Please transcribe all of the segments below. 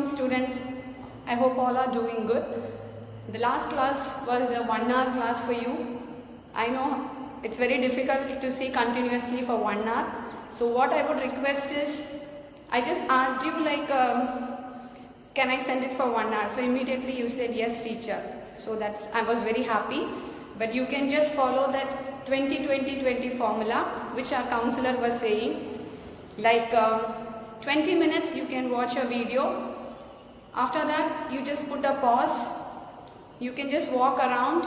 students. I hope all are doing good. The last class was a 1 hour class for you. I know it's very difficult to see continuously for 1 hour. So what I would request is, I just asked you like, can I send it for 1 hour? So immediately you said yes teacher. So I was very happy. But you can just follow that 20-20-20 formula which our counselor was saying. Like 20 minutes you can watch a video. After that you just put a pause. You can just walk around,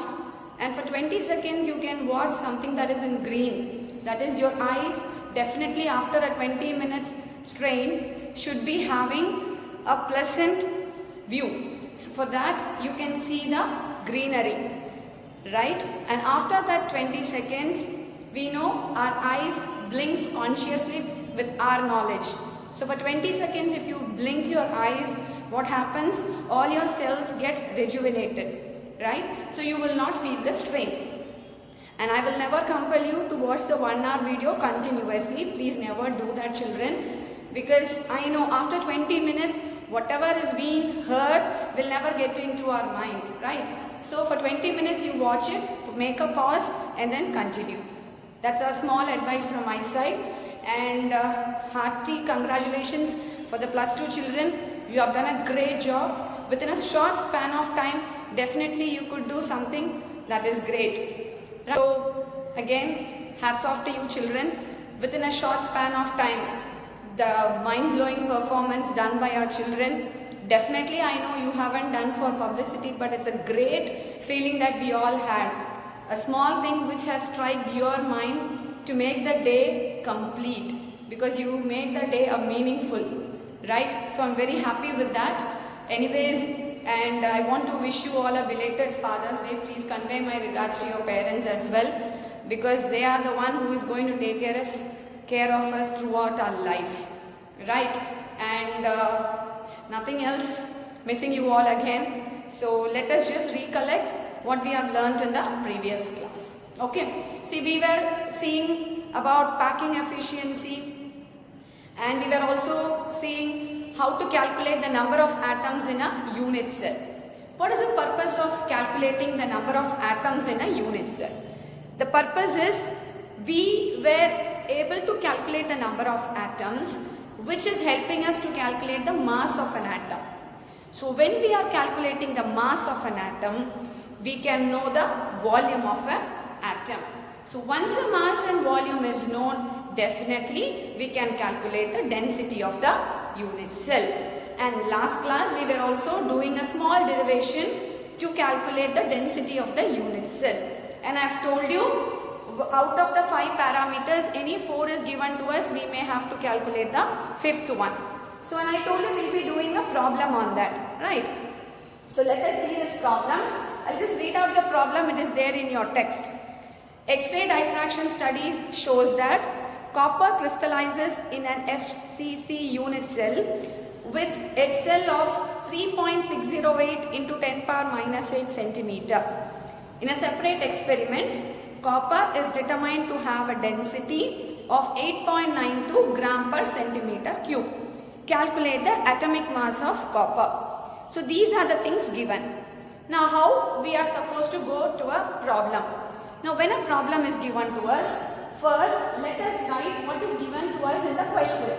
and for 20 seconds you can watch something that is in green. That is, your eyes definitely after a 20 minutes strain should be having a pleasant view. So for that you can see the greenery, right? And after that 20 seconds, we know our eyes blinks consciously with our knowledge. So for 20 seconds if you blink your eyes, what happens? All your cells get rejuvenated, right? So you will not feel the strain. And I will never compel you to watch the 1 hour video continuously. Please never do that, children, because I know after 20 minutes whatever is being heard will never get into our mind, right? So for 20 minutes you watch it, make a pause and then continue. That's a small advice from my side. And hearty congratulations for the plus 2 children. You have done a great job. Within a short span of time, definitely you could do something that is great. So again, hats off to you children. Within a short span of time, the mind-blowing performance done by our children. Definitely I know you haven't done for publicity, but it's a great feeling that we all had. A small thing which has struck your mind to make the day complete, because you made the day a meaningful. Right? So I'm very happy with that. Anyways, and I want to wish you all a belated Father's Day. Please convey my regards to your parents as well, because they are the one who is going to take care of us throughout our life. Right? And nothing else, missing you all again. So let us just recollect what we have learnt in the previous class. Okay? See, we were seeing about packing efficiency. And we were also seeing how to calculate the number of atoms in a unit cell. What is the purpose of calculating the number of atoms in a unit cell? The purpose is we were able to calculate the number of atoms, which is helping us to calculate the mass of an atom. So when we are calculating the mass of an atom, we can know the volume of an atom. So once the mass and volume is known, definitely we can calculate the density of the unit cell. And last class we were also doing a small derivation to calculate the density of the unit cell. And I have told you, out of the 5 parameters, any 4 is given to us, we may have to calculate the 5th one. So and I told you we will be doing a problem on that, right? So let us see this problem. I'll just read out the problem, it is there in your text. X-ray diffraction studies shows that copper crystallizes in an FCC unit cell with HCl of 3.608 into 10 power minus 8 centimeter. In a separate experiment, copper is determined to have a density of 8.92 gram per centimeter cube. Calculate the atomic mass of copper. So these are the things given. Now how we are supposed to go to a problem? Now when a problem is given to us, first let us write what is given to us in the question.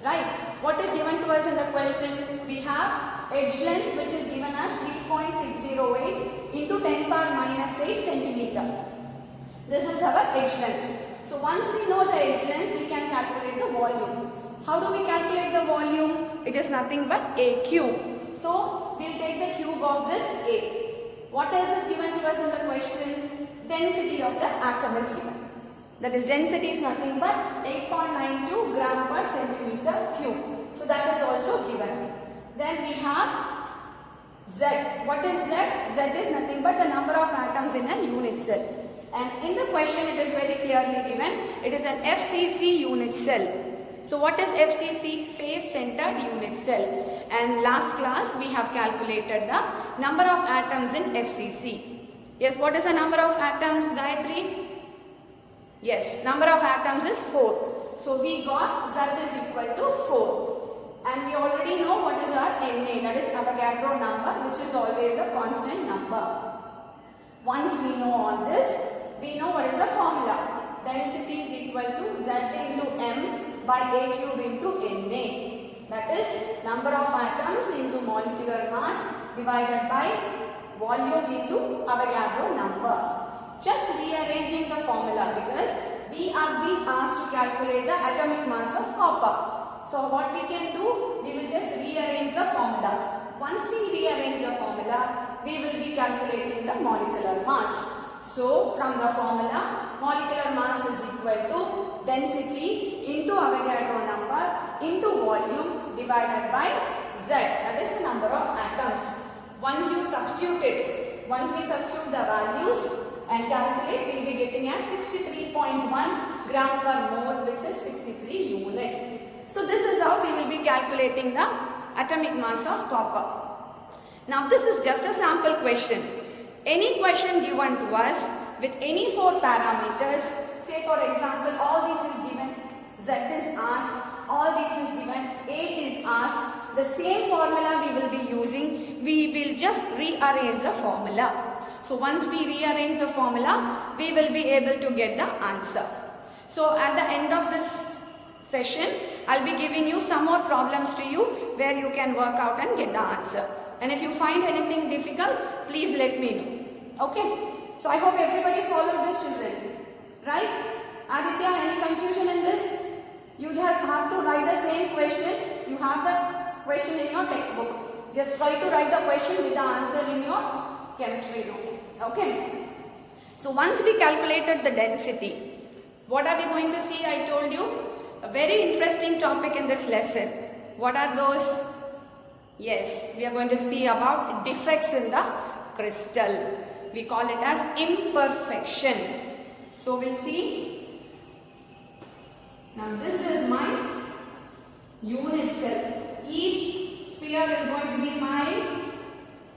Right? What is given to us in the question? We have edge length which is given as 3.608 into 10 power minus 8 centimeter. This is our edge length. So once we know the edge length, we can calculate the volume. How do we calculate the volume? It is nothing but a cube. So we will take the cube of this A. What else is given to us in the question? Density of the atom is given. That is, density is nothing but 8.92 gram per centimeter cube. So that is also given. Then we have Z. What is Z? Z is nothing but the number of atoms in a unit cell. And in the question it is very clearly given. It is an FCC unit cell. So what is FCC? Face centered unit cell. And last class we have calculated the number of atoms in FCC. Yes, what is the number of atoms, Gayatri? Yes, number of atoms is 4. So we got Z is equal to 4. And we already know what is the our Na, that is Avogadro number, which is always a constant number. Once we know all this, we know what is the formula. Density is equal to Z into M by A cube into Na. That is number of atoms into molecular mass divided by volume into Avogadro number. Just rearranging the formula because we are being asked to calculate the atomic mass of copper. So what we can do, we will just rearrange the formula. Once we rearrange the formula, we will be calculating the molecular mass. So from the formula, molecular mass is equal to density into Avogadro number into volume divided by Z, that is the number of atoms. Once you substitute it, once we substitute the values and calculate, we will be getting as 63.1 gram per mole, which is 63 unit. So this is how we will be calculating the atomic mass of copper. Now this is just a sample question. Any question given to us with any 4 parameters, say for example all this is given, Z is asked, all this is given, A is asked, the same formula we will be using, we will just rearrange the formula. So once we rearrange the formula, we will be able to get the answer. So at the end of this session, I'll be giving you some more problems to you where you can work out and get the answer. And if you find anything difficult, please let me know. Okay? So I hope everybody followed this, children. Right? Aditya, any confusion in this? You just have to write the same question. You have the question in your textbook. Just try to write the question with the answer in your chemistry note. Okay? So once we calculated the density, what are we going to see? I told you a very interesting topic in this lesson. What are those? Yes, we are going to see about defects in the crystal. We call it as imperfection. So we'll see. Now this is my unit cell. Each sphere is going to be my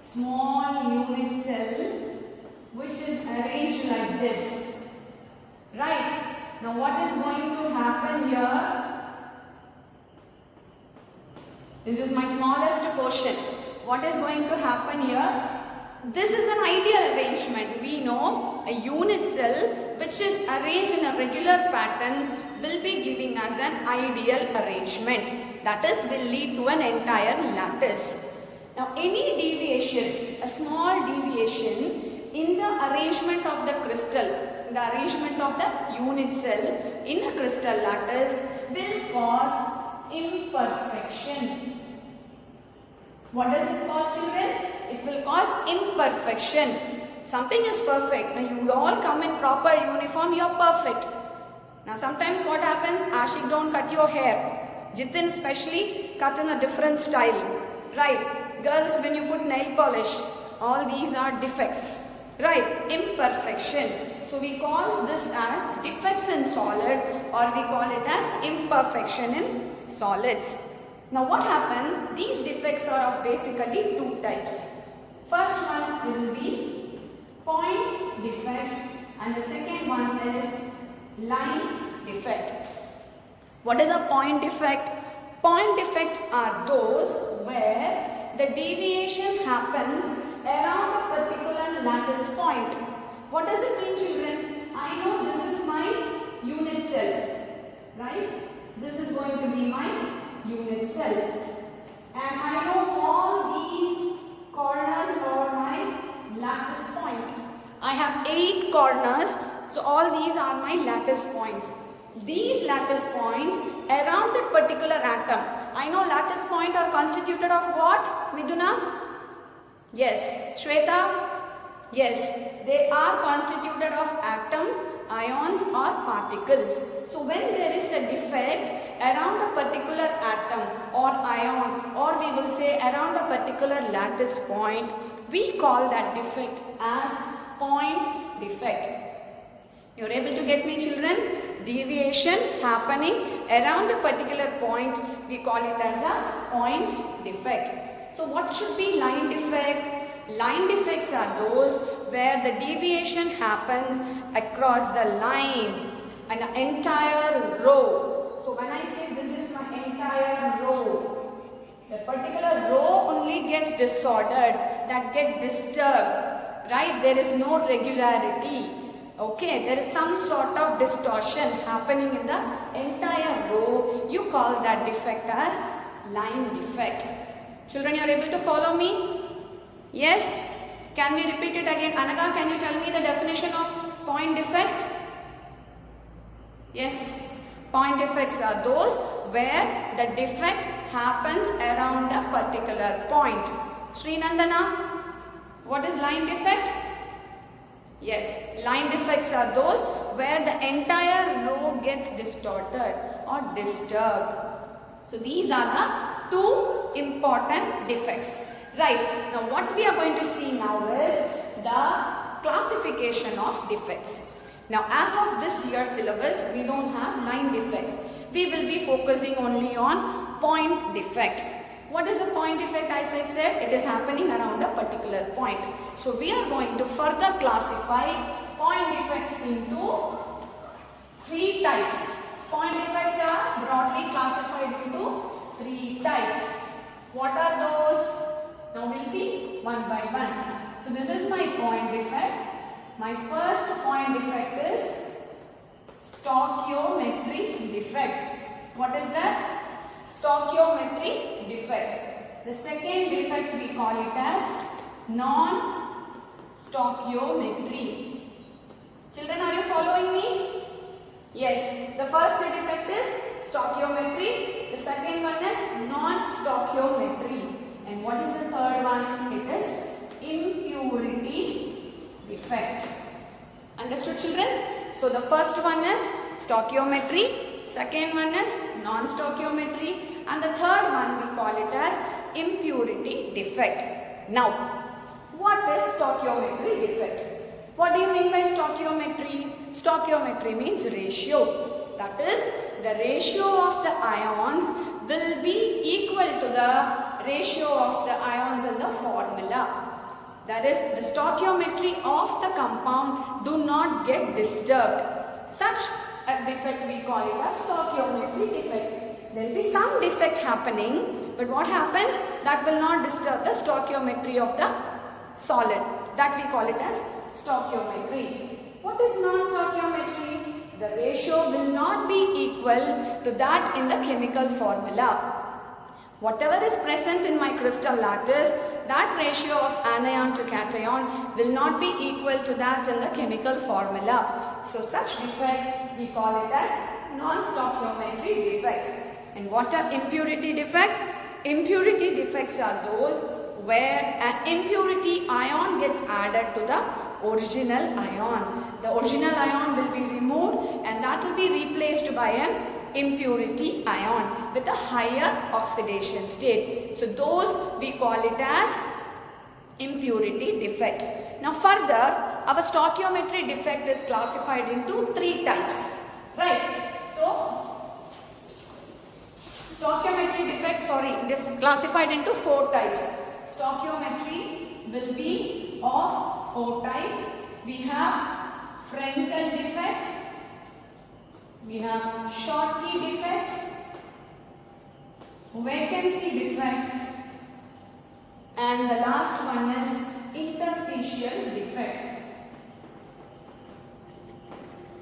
small unit cell, which is arranged like this. Right? Now what is going to happen here? This is my smallest portion. What is going to happen here? This is an ideal arrangement. We know a unit cell which is arranged in a regular pattern will be giving us an ideal arrangement. That is, will lead to an entire lattice. Now any deviation, a small deviation in the arrangement of the crystal, the arrangement of the unit cell in a crystal lattice will cause imperfection. What does it cause, children? It will cause imperfection. Something is perfect. Now you all come in proper uniform, you are perfect. Now sometimes what happens? Ashik, don't cut your hair. Jitin especially cut in a different style. Right? Girls, when you put nail polish, all these are defects. Right? Imperfection. So we call this as defects in solid, or we call it as imperfection in solids. Now what happened? These defects are of basically 2 types. First one will be point defect and the second one is line defect. What is a point defect? Point defects are those where the deviation happens around a particular lattice point. What does it mean, children? I know this is my unit cell, right? This is going to be my unit cell, and I know all these corners are my lattice point. I have 8 corners, so all these are my lattice points. These lattice points around that particular atom, I know lattice points are constituted of what, Miduna? Yes. Shweta? Yes, they are constituted of atom, ions or particles. So when there is a defect around a particular atom or ion, or we will say around a particular lattice point, we call that defect as point defect. You are able to get me, children? Deviation happening around a particular point, we call it as a point defect. So what should be line defect? Line defects are those where the deviation happens across the line, an entire row. So when I say this is my entire row, a particular row gets disordered, that get disturbed, right? There is no regularity. Okay, there is some sort of distortion happening in the entire row. You call that defect as line defect. Children, you are able to follow me? Yes? Can we repeat it again? Anaga, can you tell me the definition of point defect? Yes. Point defects are those where the defect happens around a particular point. Srinandana, what is line defect? Yes, line defects are those where the entire row gets distorted or disturbed. So these are the two important defects. Right, now what we are going to see now is the classification of defects. Now as of this year's syllabus, we don't have line defects. We will be focusing only on point defect. What is a point defect? As I said, it is happening around a particular point. So we are going to further classify point defects into three types. Point defects are broadly classified into three types. What are those? Now we'll see one by one. So this is my point defect. My first point defect is stoichiometry defect. What is that? Stoichiometry defect. The second defect we call it as non-stoichiometry. Children, are you following me? Yes. The first defect is stoichiometry. The second one is non-stoichiometry. And what is the third one? It is impurity defect. Understood, children? So the first one is stoichiometry, second one is non-stoichiometry, and the third one we call it as impurity defect. Now, what is stoichiometry defect? What do you mean by stoichiometry? Stoichiometry means ratio. That is, the ratio of the ions will be equal to the ratio of the ions in the formula. That is, the stoichiometry of the compound do not get disturbed. Such a defect we call it as stoichiometry defect. There will be some defect happening, but what happens? That will not disturb the stoichiometry of the solid. That we call it as stoichiometry. What is non-stoichiometry? The ratio will not be equal to that in the chemical formula. Whatever is present in my crystal lattice, that ratio of anion to cation will not be equal to that in the chemical formula. So such defect we call it as non-stoichiometry defect. And what are impurity defects? Impurity defects are those where an impurity ion gets added to the original ion. The original ion will be removed and that will be replaced by an impurity ion with a higher oxidation state. So those we call it as impurity defect. Now further, our stoichiometry defect is classified into three types. Right. So stoichiometry defect, it is classified into four types. Stoichiometry will be of four types. We have Frenkel defect, we have Schottky defect, vacancy defect, and the last one is interstitial defect.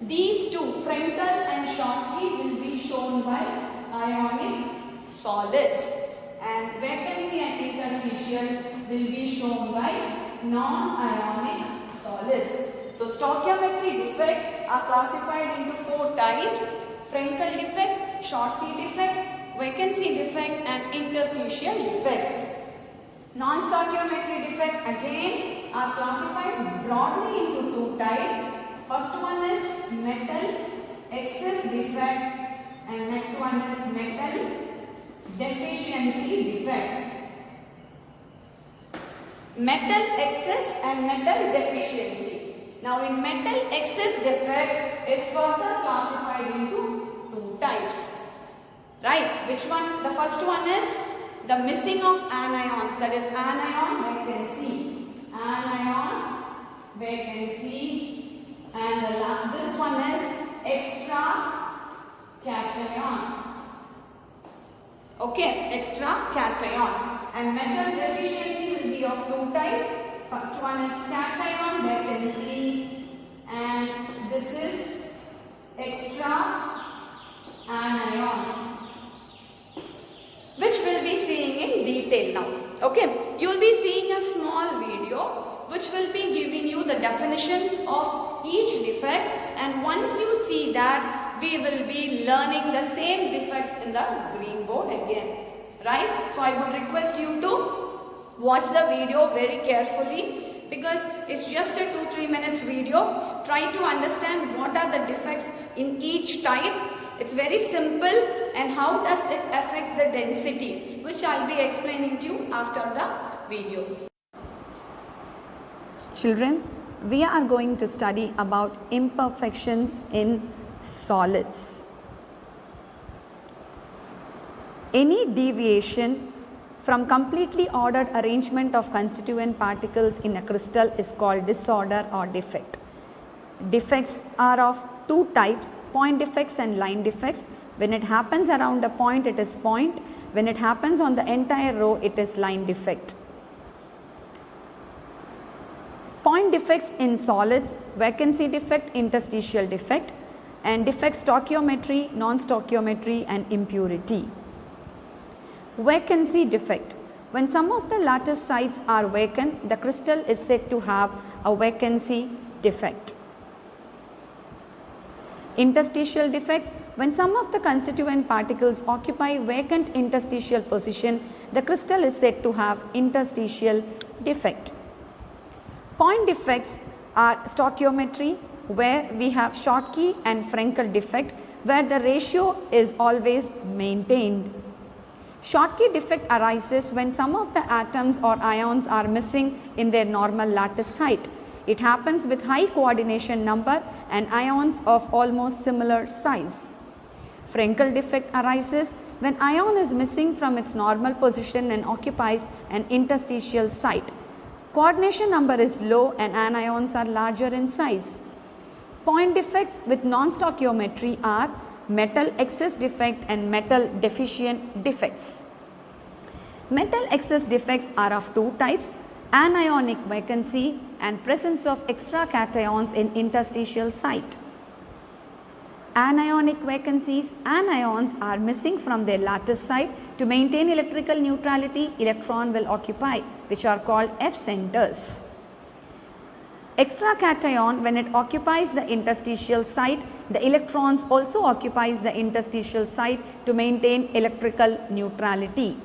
These two, Frenkel and Schottky, will be shown by ionic solids, and vacancy and interstitial will be shown by non-ionic solids. So stoichiometry defect are classified into four types: Frenkel defect, Schottky defect, vacancy defect, and interstitial defect. Non-stoichiometry defect again are classified broadly into two types. First one is metal excess defect, and next one is metal deficiency defect. Metal excess and metal deficiency. Now in metal excess defect is further classified into two types. Right? Which one? The first one is the missing of anions, that is anion vacancy. Anion vacancy, and this one is extra cation. Okay, extra cation. And metal deficiency will be of two types. First one is cation vacancy, and this is extra anion, which we'll be seeing in detail now. Okay, you will be seeing a small video which will be giving you the definition of each defect, and once you see that, we will be learning the same defects in the green board again, right? So I would request you to watch the video very carefully, because it's just a 2-3 minutes video. Try to understand what are the defects in each type. It's very simple, and how does it affect the density, which I'll be explaining to you after the video. Children, we are going to study about imperfections in solids. Any deviation from completely ordered arrangement of constituent particles in a crystal is called disorder or defect. Defects are of two types, point defects and line defects. When it happens around a point, it is point. When it happens on the entire row, it is line defect. Point defects in solids: vacancy defect, interstitial defect, and defects stoichiometry, non-stoichiometry, and impurity. Vacancy defect: when some of the lattice sites are vacant, the crystal is said to have a vacancy defect. Interstitial defects: when some of the constituent particles occupy vacant interstitial position, the crystal is said to have interstitial defect. Point defects are stoichiometry, where we have Schottky and Frenkel defect, where the ratio is always maintained. Schottky defect arises when some of the atoms or ions are missing in their normal lattice site. It happens with high coordination number and ions of almost similar size. Frenkel defect arises when ion is missing from its normal position and occupies an interstitial site. Coordination number is low and anions are larger in size. Point defects with non-stoichiometry are metal excess defect and metal deficient defects. Metal excess defects are of two types: anionic vacancy and presence of extra cations in interstitial site. Anionic vacancies: anions are missing from their lattice site. To maintain electrical neutrality, electron will occupy, which are called F centers. Extra cation: when it occupies the interstitial site, the electrons also occupies the interstitial site to maintain electrical neutrality.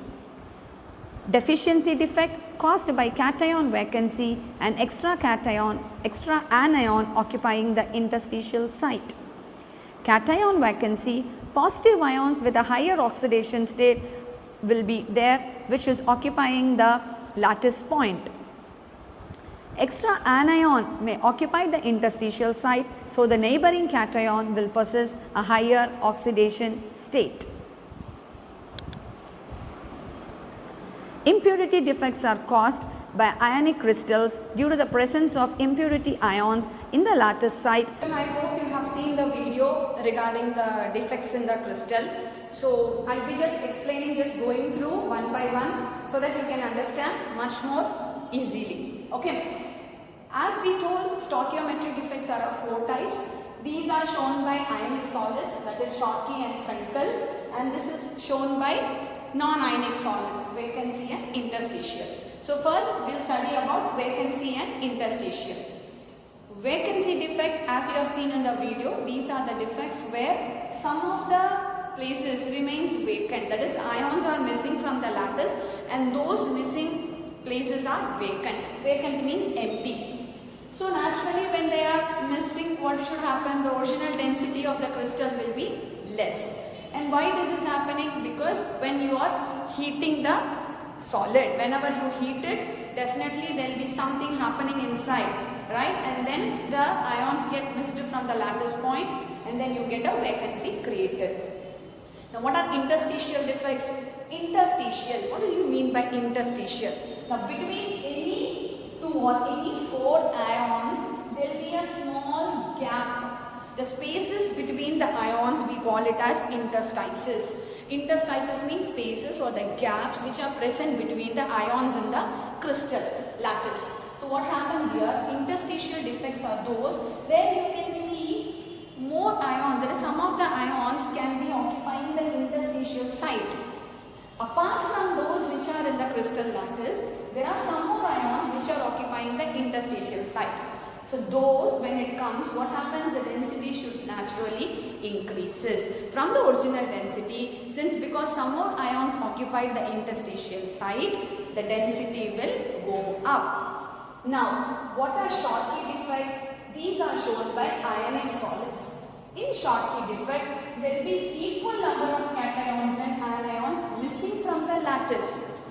Deficiency defect caused by cation vacancy and extra anion occupying the interstitial site. Cation vacancy: positive ions with a higher oxidation state will be there, which is occupying the lattice point. Extra anion may occupy the interstitial site, so the neighboring cation will possess a higher oxidation state. Impurity defects are caused by ionic crystals due to the presence of impurity ions in the lattice site. I hope you have seen the video regarding the defects in the crystal. So I'll be just explaining, just going through one by one, so that you can understand much more easily. Okay. As we told, stoichiometric defects are of four types. These are shown by ionic solids, that is Schottky and Frenkel, and this is shown by non-ionic solids, vacancy and interstitial. So first we'll study about vacancy and interstitial. Vacancy defects, as you have seen in the video, these are the defects where some of the places remains vacant, that is ions are missing from the lattice and those missing places are vacant. Vacant means empty. So naturally when they are missing, what should happen? The original density of the crystal will be less. And why this is happening? Because when you are heating the solid, whenever you heat it, definitely there will be something happening inside, right? And then the ions get missed from the lattice point and then you get a vacancy created. Now what are interstitial defects? Interstitial, what do you mean by interstitial? Now between any two or any four ions, there will be a small gap. The spaces between the ions, we call it as interstices. Interstices means spaces or the gaps which are present between the ions in the crystal lattice. So what happens here, interstitial defects are those where you can see more ions, that is some of the ions can be occupying the interstitial site. Apart from those which are in the crystal lattice, there are some more ions which are occupying the interstitial site. So those, when it comes, what happens, the density should naturally increases from the original density, since because some more ions occupied the interstitial site, the density will go up. Now, what are Schottky defects? These are shown by ionic solids. In Schottky defect, there will be equal number of cations and anions missing from the lattice.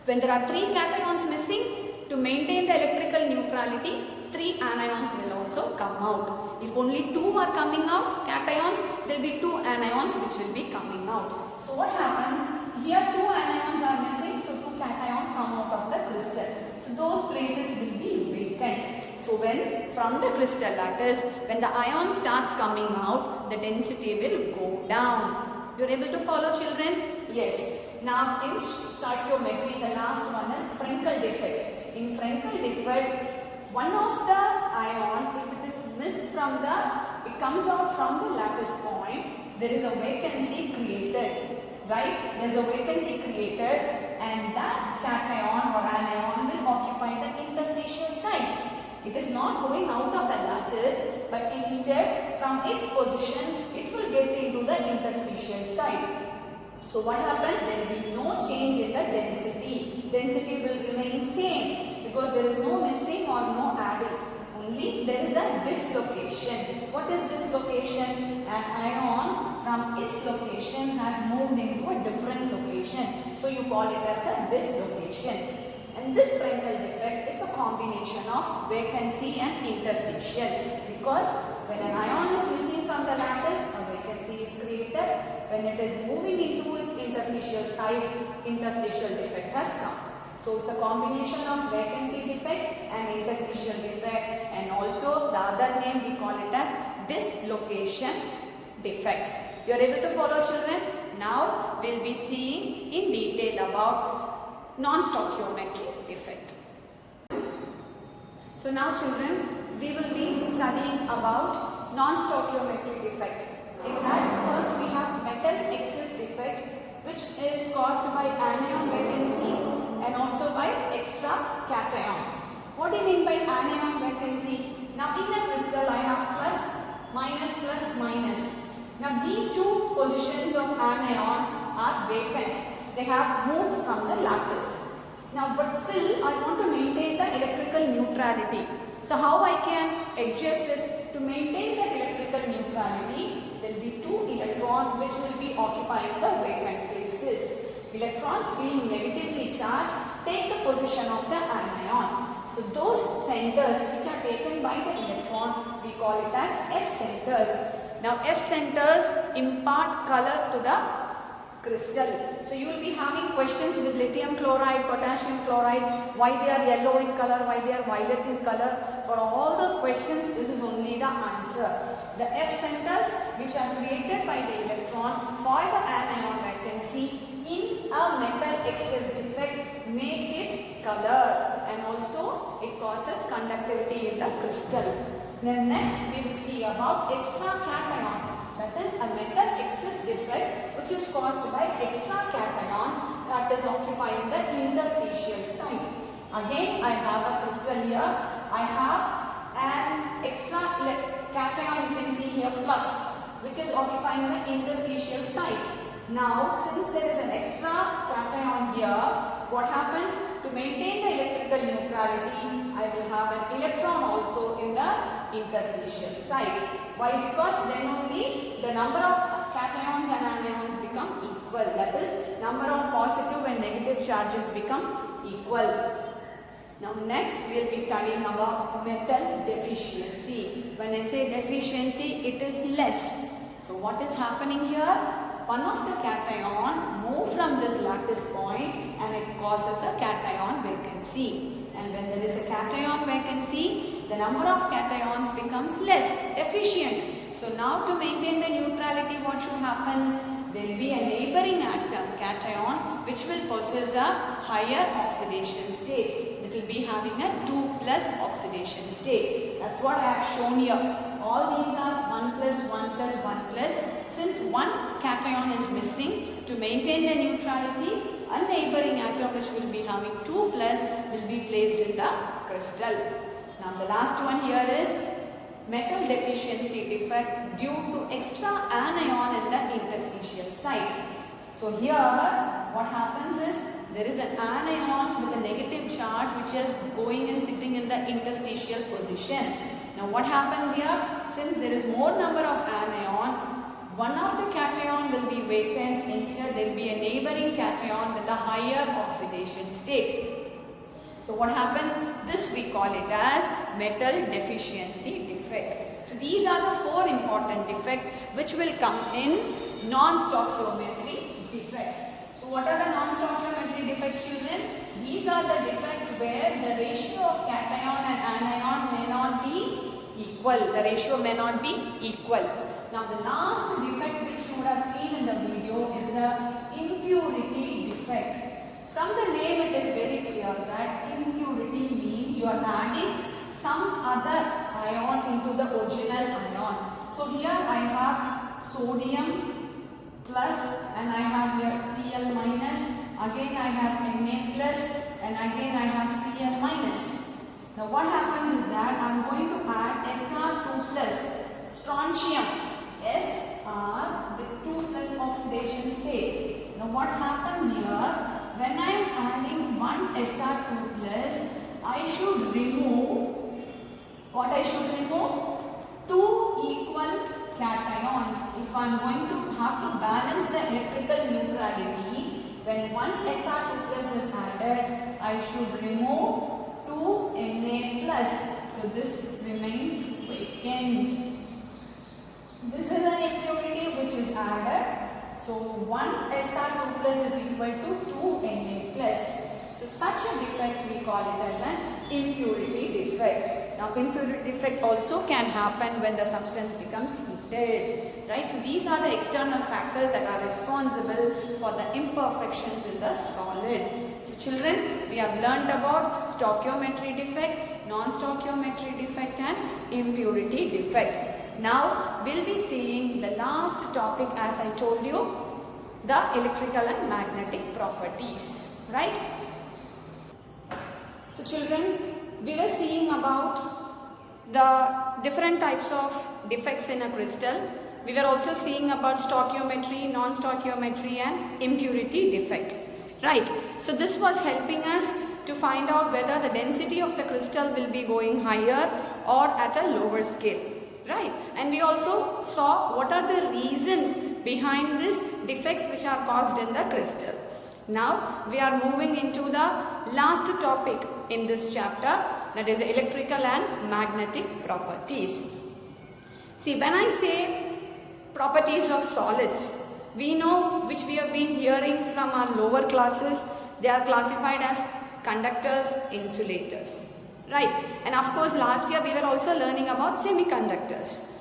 When there are 3 cations missing, to maintain the electrical neutrality, 3 anions will also come out. If only 2 are coming out, cations, there will be 2 anions which will be coming out. So what happens? Here 2 anions are missing, so 2 cations come out of the crystal. So those places will be vacant. So when from the crystal lattice, when the ion starts coming out, the density will go down. You are able to follow, children? Yes. Now in stoichiometry, the last one is Frenkel defect. In Frenkel defect, one of the ion, if it is missed from the, it comes out from the lattice point, there is a vacancy created. Right? There is a vacancy created and that cation or anion will occupy the interstitial site. It is not going out of the lattice, but instead from its position it will get into the interstitial site. So what happens? There will be no change in the density. Density will remain same because there is no missing or no adding. Only there is a dislocation. What is dislocation? An ion from its location has moved into a different location. So you call it as a dislocation. And this Frenkel defect is a combination of vacancy and interstitial, because when an ion is missing from the lattice, a vacancy is created. When it is moving into its interstitial site, interstitial defect has come. So it's a combination of vacancy defect and interstitial defect, and also the other name we call it as dislocation defect. You are able to follow, children? Now we will be seeing in detail about non-stoichiometric defect. So now, children, we will be studying about non-stoichiometric defect. In that, first we have metal excess defect, which is caused by anion vacancy and also by extra cation. What do you mean by anion vacancy? Now in a crystal I have plus, minus. Now these two positions of anion are vacant. They have moved from the lattice. Now but still I want to maintain the electrical neutrality. So how I can adjust it to maintain that electrical neutrality? There will be 2 electrons which will be occupying the vacant places. Electrons being negatively charged take the position of the anion. So those centers which are taken by the electron, we call it as F centers. Now F centers impart color to the crystal. So you will be having questions with lithium chloride, potassium chloride, why they are yellow in color, why they are violet in color. For all those questions, this is only the answer. The F centers which are created by the electron for the anion vacancy in a metal excess defect make it color, and also it causes conductivity in the crystal. Then next we will see about extra cation. That is a metal excess defect which is caused by extra cation that is occupying the interstitial site. Again I have a crystal here. I have an extra cation, you can see here, plus, which is occupying the interstitial site. Now since there is an extra cation here, what happens? To maintain the electrical neutrality, I will have an electron also in the interstitial site. Why? Because then only the number of cations and anions become equal. That is, number of positive and negative charges become equal. Now next we will be studying about metal deficiency. When I say deficiency, it is less. So what is happening here? One of the cation move from this lattice point and it causes a cation vacancy. And when there is a cation vacancy, the number of cations becomes less, deficient. So now to maintain the neutrality, what should happen? there will be a neighboring atom, cation, which will possess a higher oxidation state. It will be having a 2 plus oxidation state. That's what I have shown here. All these are 1 plus 1 plus 1 plus. Since one cation is missing, to maintain the neutrality, a neighboring atom which will be having 2 plus will be placed in the crystal. Now the last one here is metal deficiency defect due to extra anion in the interstitial site. So here what happens is there is an anion with a negative charge which is going and sitting in the interstitial position. Now what happens here? Since there is more number of anion, one of the cation will be vacant. Instead there will be a neighboring cation with a higher oxidation state. So what happens? This we call it as metal deficiency defect. So these are the 4 important defects which will come in non-stoichiometry defects. So what are the non-stoichiometry defects, children? These are the defects where the ratio of cation and anion may not be equal. The ratio may not be equal. Now the last defect which you would have seen in the video is the impurity defect. From the name it is very clear that impurity means you are adding some other ion into the original ion. So here I have sodium plus and I have here Cl minus, again I have Na plus and again I have Cl minus. Now what happens is that I am going to add Sr2 plus strontium, Sr with 2 plus oxidation state. Now what happens here? When I am adding one Sr2 plus, I should remove, what I should remove? 2 equal cations. If I am going to have to balance the electrical neutrality, when one Sr2 plus is added, I should remove 2 Na plus. So this remains vacant. This is an impurity which is added. So 1 Sr2 plus is equal to 2 Na plus. So such a defect we call it as an impurity defect. Now impurity defect also can happen when the substance becomes heated. Right? So these are the external factors that are responsible for the imperfections in the solid. So children, we have learned about stoichiometry defect, non-stoichiometry defect and impurity defect. Now we'll be seeing the last topic, as I told you, the electrical and magnetic properties, right? So children, we were seeing about the different types of defects in a crystal. We were also seeing about stoichiometry, non-stoichiometry and impurity defect, right? So this was helping us to find out whether the density of the crystal will be going higher or at a lower scale. Right, and we also saw what are the reasons behind these defects which are caused in the crystal. Now we are moving into the last topic in this chapter, that is electrical and magnetic properties. See, when I say properties of solids, we know, which we have been hearing from our lower classes, they are classified as conductors, insulators. Right, and of course last year we were also learning about semiconductors.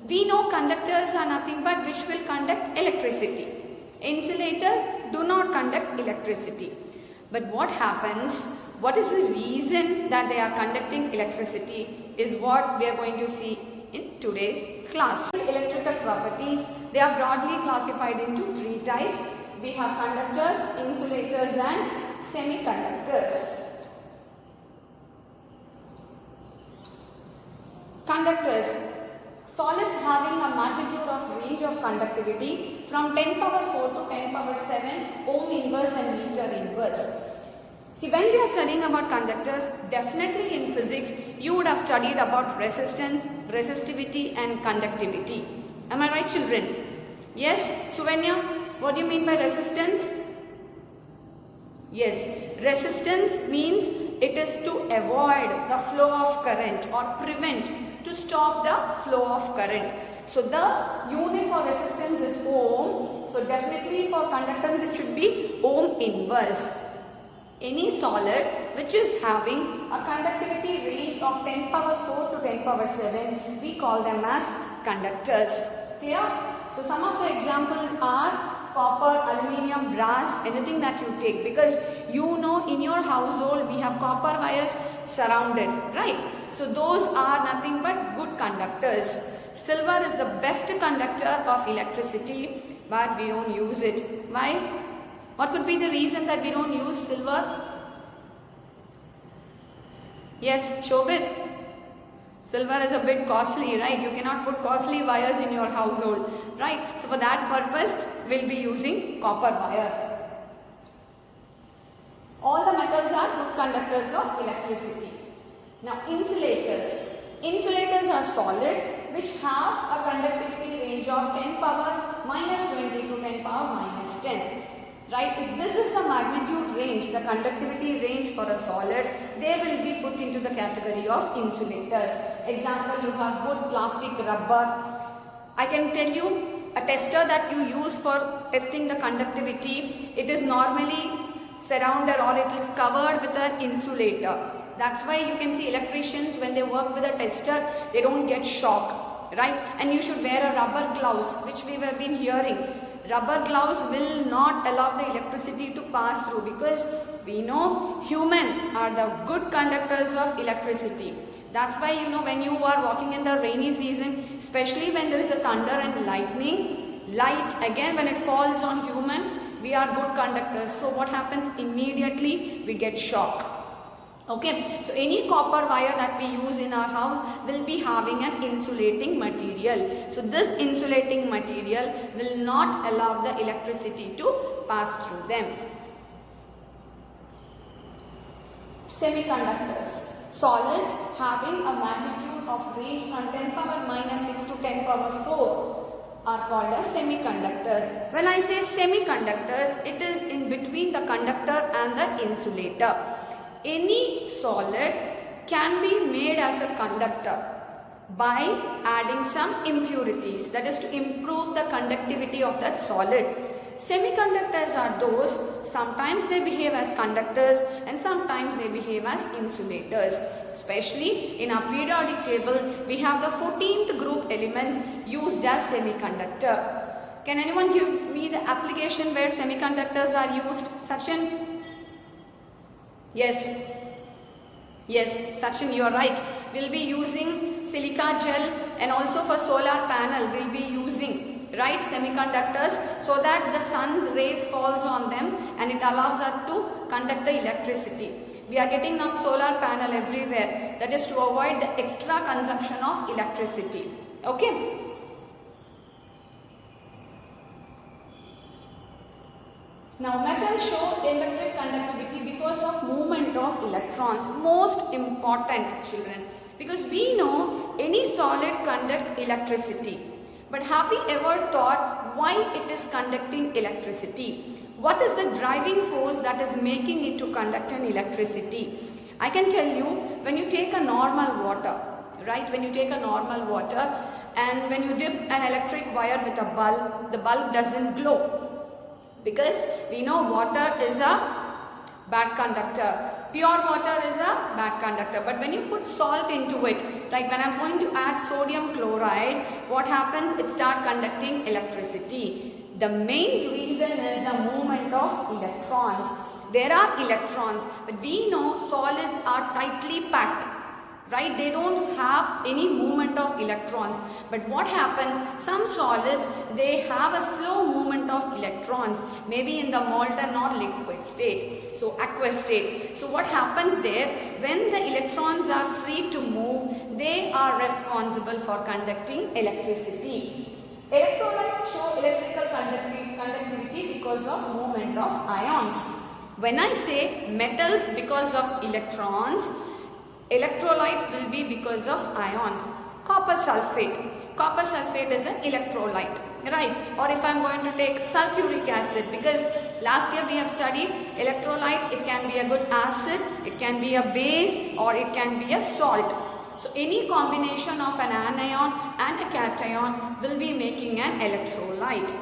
We know conductors are nothing but which will conduct electricity. Insulators do not conduct electricity. But what happens, what is the reason that they are conducting electricity is what we are going to see in today's class. Electrical properties, they are broadly classified into 3 types. We have conductors, insulators and semiconductors. Conductors, solids having a magnitude of range of conductivity from 10 power 4 to 10 power 7 ohm inverse and meter inverse. See, when we are studying about conductors, definitely in physics you would have studied about resistance, resistivity and conductivity. Am I right, children? Yes, Suvenya, what do you mean by resistance? Yes, resistance means it is to avoid the flow of current or prevent, to stop the flow of current. So the unit for resistance is ohm. So definitely for conductance it should be ohm inverse. Any solid which is having a conductivity range of 10 power 4 to 10 power 7, we call them as conductors. Clear? So some of the examples are copper, aluminium, brass, anything that you take, because you know in your household we have copper wires surrounded, right? So those are nothing but good conductors. Silver is the best conductor of electricity, but we don't use it. Why? What could be the reason that we don't use silver? Yes, Shobit. Silver is a bit costly, right? You cannot put costly wires in your household, right? So for that purpose, we'll be using copper wire. All the metals are good conductors of electricity. Now insulators. Insulators are solid which have a conductivity range of 10 power minus 20 to 10 power minus 10. Right, if this is the magnitude range, the conductivity range for a solid, they will be put into the category of insulators. Example, you have wood, plastic, rubber. I can tell you a tester that you use for testing the conductivity, it is normally surrounded or it is covered with an insulator. That's why you can see electricians when they work with a tester, they don't get shock, right? And you should wear a rubber gloves, which we have been hearing. Rubber gloves will not allow the electricity to pass through, because we know human are the good conductors of electricity. That's why when you are walking in the rainy season, especially when there is a thunder and lightning, light again when it falls on human, we are good conductors. So what happens? Immediately we get shock. Okay, so any copper wire that we use in our house will be having an insulating material. So this insulating material will not allow the electricity to pass through them. Semiconductors. Solids having a magnitude of range from 10 power minus 6 to 10 power 4 are called as semiconductors. When I say semiconductors, it is in between the conductor and the insulator. Any solid can be made as a conductor by adding some impurities, that is to improve the conductivity of that solid. Semiconductors are those, sometimes they behave as conductors and sometimes they behave as insulators. Especially in our periodic table, we have the 14th group elements used as semiconductor. Can anyone give me the application where semiconductors are used? Sachin? Yes, Sachin, you are right. We'll be using silica gel, and also for solar panel we'll be using, right, semiconductors, so that the sun's rays falls on them and it allows us to conduct the electricity. We are getting now solar panel everywhere, that is to avoid the extra consumption of electricity. Okay. Now metals show electric conductivity because of movement of electrons. Most important, children, because we know any solid conduct electricity. But have we ever thought why it is conducting electricity? What is the driving force that is making it to conduct an electricity? I can tell you, when you take a normal water, right, when you take a normal water and when you dip an electric wire with a bulb, the bulb doesn't glow. Because we know water is a bad conductor. Pure water is a bad conductor. But when you put salt into it, like when I'm going to add sodium chloride, what happens? It starts conducting electricity. The main reason is the movement of electrons. There are electrons, but we know solids are tightly packed. Right? They don't have any movement of electrons. But what happens? Some solids, they have a slow movement of electrons, maybe in the molten or liquid state, so aqueous state. So what happens there? When the electrons are free to move, they are responsible for conducting electricity. Electrolytes show electrical conductivity because of movement of ions. When I say metals because of electrons, electrolytes will be because of ions. Copper sulfate. Copper sulfate is an electrolyte, right? Or if I am going to take sulfuric acid, because last year we have studied electrolytes, it can be a good acid, it can be a base, or it can be a salt. So any combination of an anion and a cation will be making an electrolyte.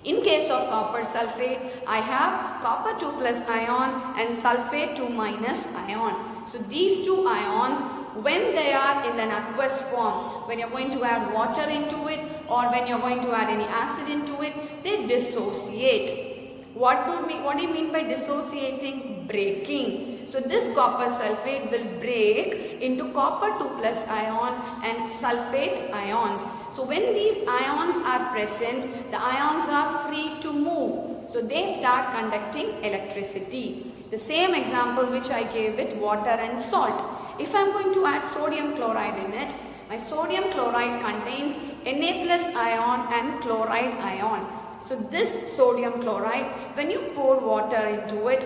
In case of copper sulfate, I have copper 2 plus ion and sulfate 2 minus ion. So these two ions, when they are in an aqueous form, when you are going to add water into it or when you're going to add any acid into it, they dissociate. What do you mean by dissociating? Breaking. So this copper sulfate will break into copper 2+ ion and sulfate ions. So when these ions are present, the ions are free to move. So they start conducting electricity. The same example which I gave with water and salt. If I am going to add sodium chloride in it, my sodium chloride contains Na+ ion and chloride ion. So this sodium chloride, when you pour water into it,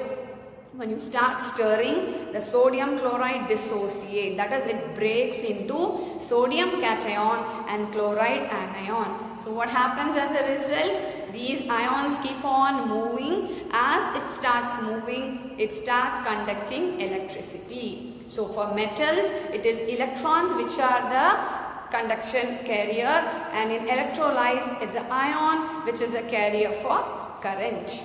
when you start stirring, the sodium chloride dissociate. That is, it breaks into sodium cation and chloride anion. So what happens as a result? These ions keep on moving. As it starts moving, it starts conducting electricity. So for metals, it is electrons which are the conduction carrier, and in electrolytes, it's an ion which is a carrier for current.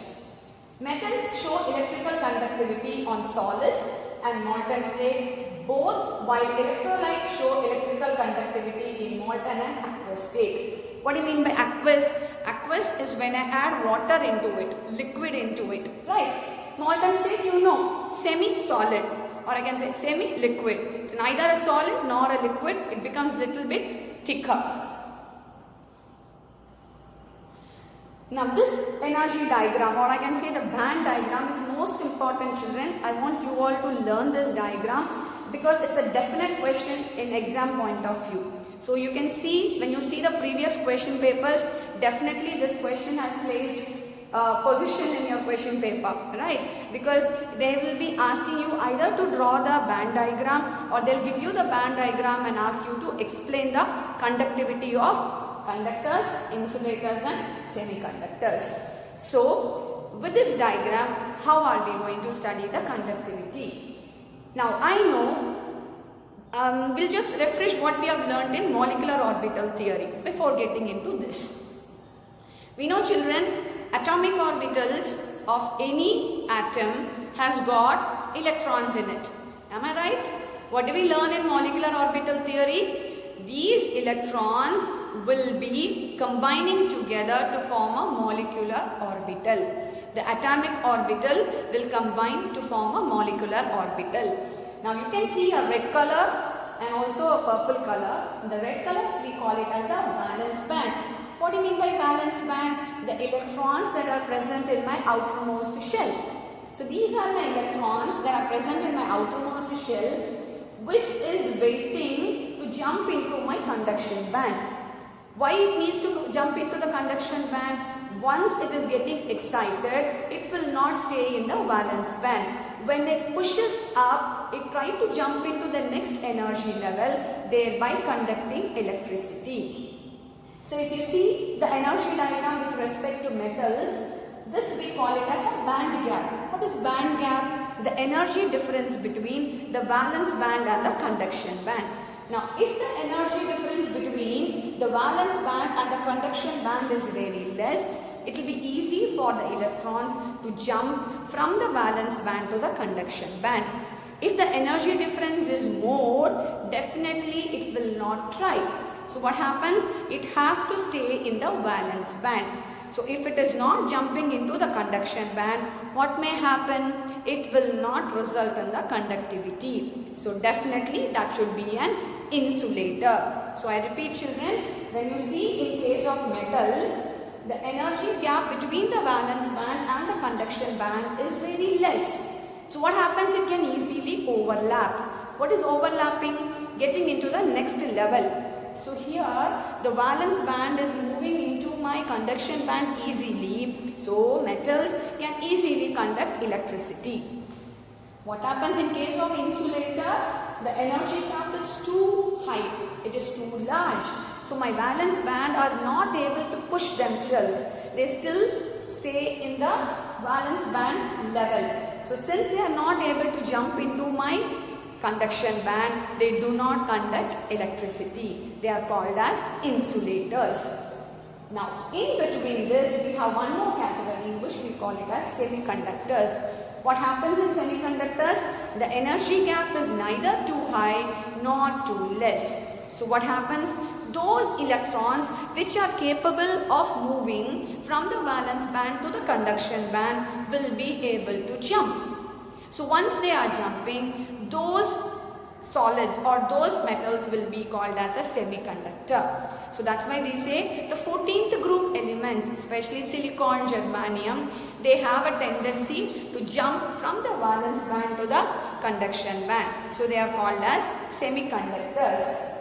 Metals show electrical conductivity on solids and molten state both, while electrolytes show electrical conductivity in molten and aqueous state. What do you mean by aqueous? Aqueous is when I add water into it, liquid into it, right? Molten state, you know, semi-solid, or I can say semi-liquid. It's neither a solid nor a liquid. It becomes little bit thicker. Now this energy diagram, or I can say the band diagram, is most important, children. I want you all to learn this diagram because it's a definite question in exam point of view. So you can see, when you see the previous question papers, definitely this question has placed position in your question paper, right? Because they will be asking you either to draw the band diagram, or they'll give you the band diagram and ask you to explain the conductivity of conductors, insulators and semiconductors. So with this diagram, how are we going to study the conductivity? Now I know, we'll just refresh what we have learned in molecular orbital theory before getting into this. We know, children, atomic orbitals of any atom has got electrons in it. Am I right? What do we learn in molecular orbital theory? These electrons will be combining together to form a molecular orbital. The atomic orbital will combine to form a molecular orbital. Now you can see a red color and also a purple color. The red color we call it as a valence band. What do you mean by valence band? The electrons that are present in my outermost shell. So these are my electrons that are present in my outermost shell, which is waiting to jump into my conduction band. Why it needs to jump into the conduction band? Once it is getting excited, it will not stay in the valence band. When it pushes up, it tries to jump into the next energy level, thereby conducting electricity. So if you see the energy diagram with respect to metals, this we call it as a band gap. What is band gap? The energy difference between the valence band and the conduction band. Now, if the energy difference between the valence band and the conduction band is very less, it will be easy for the electrons to jump from the valence band to the conduction band. If the energy difference is more, definitely it will not try. So what happens? It has to stay in the valence band. So if it is not jumping into the conduction band, what may happen? It will not result in the conductivity. So definitely that should be an insulator. So I repeat, children, when you see in case of metal, the energy gap between the valence band and the conduction band is very less. So what happens? It can easily overlap. What is overlapping? Getting into the next level. So here the valence band is moving into my conduction band easily. So metals can easily conduct electricity. What happens in case of insulator? The energy gap is too high. It is too large. So my valence band are not able to push themselves. They still stay in the valence band level. So since they are not able to jump into my conduction band, they do not conduct electricity. They are called as insulators. Now in between this, we have one more category which we call it as semiconductors. What happens in semiconductors? The energy gap is neither too high nor too less. So what happens? those electrons which are capable of moving from the valence band to the conduction band will be able to jump. So once they are jumping, those solids or those metals will be called as a semiconductor. So that's why we say the 14th group elements, especially silicon, germanium, they have a tendency to jump from the valence band to the conduction band. So they are called as semiconductors.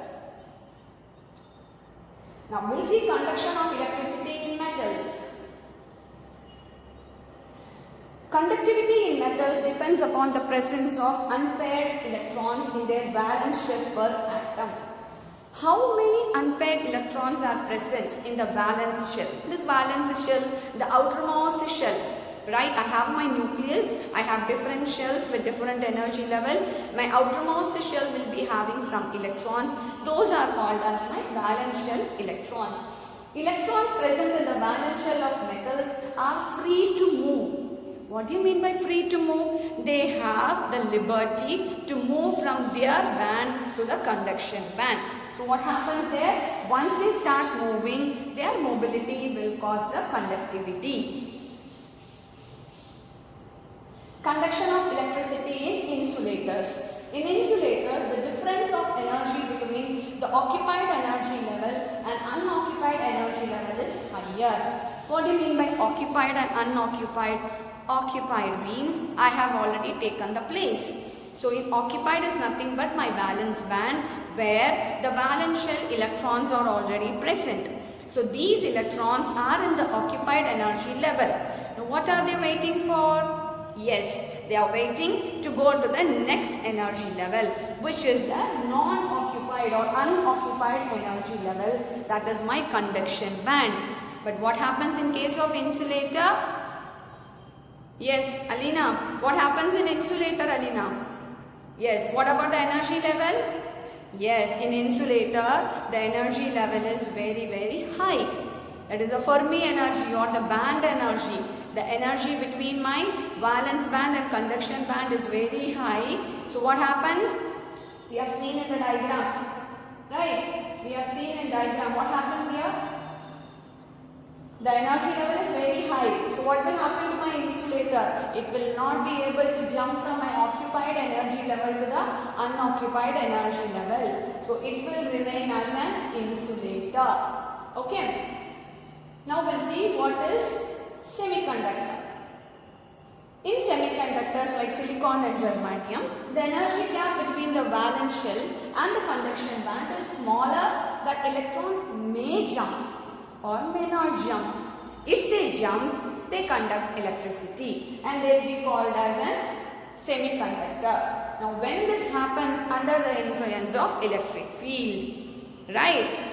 Now we'll see conduction of electricity in metals. Conductivity in metals depends upon the presence of unpaired electrons in their valence shell per atom. How many unpaired electrons are present in the valence shell? This valence shell, the outermost shell, right? I have my nucleus, I have different shells with different energy level. My outermost shell will be having some electrons. Those are called as my valence shell electrons. Electrons present in the valence shell of metals are free to move. What do you mean by free to move? They have the liberty to move from their band to the conduction band. So what happens there? Once they start moving, their mobility will cause the conductivity. Conduction of electricity in insulators. In insulators, the difference of energy between the occupied energy level and unoccupied energy level is higher. What do you mean by occupied and unoccupied? Occupied means I have already taken the place. So in occupied is nothing but my valence band where the valence shell electrons are already present. So these electrons are in the occupied energy level. Now what are they waiting for? Yes, they are waiting to go to the next energy level, which is the non-occupied or unoccupied energy level, that is my conduction band. But what happens in case of insulator? Yes, Alina, what happens in insulator, Alina? Yes, what about the energy level? Yes, in insulator, the energy level is very, very high. That is the Fermi energy or the band energy. The energy between my valence band and conduction band is very high. So what happens? We have seen in the diagram, right? We have seen in diagram what happens here? The energy level is very high. So what will happen to my insulator? It will not be able to jump from my occupied energy level to the unoccupied energy level. So it will remain as an insulator. Okay. Now we'll see what is semiconductor. In semiconductors like silicon and germanium, the energy gap between the valence shell and the conduction band is smaller, that electrons may jump or may not jump. If they jump, they conduct electricity and they will be called as a semiconductor. Now when this happens under the influence of electric field, right?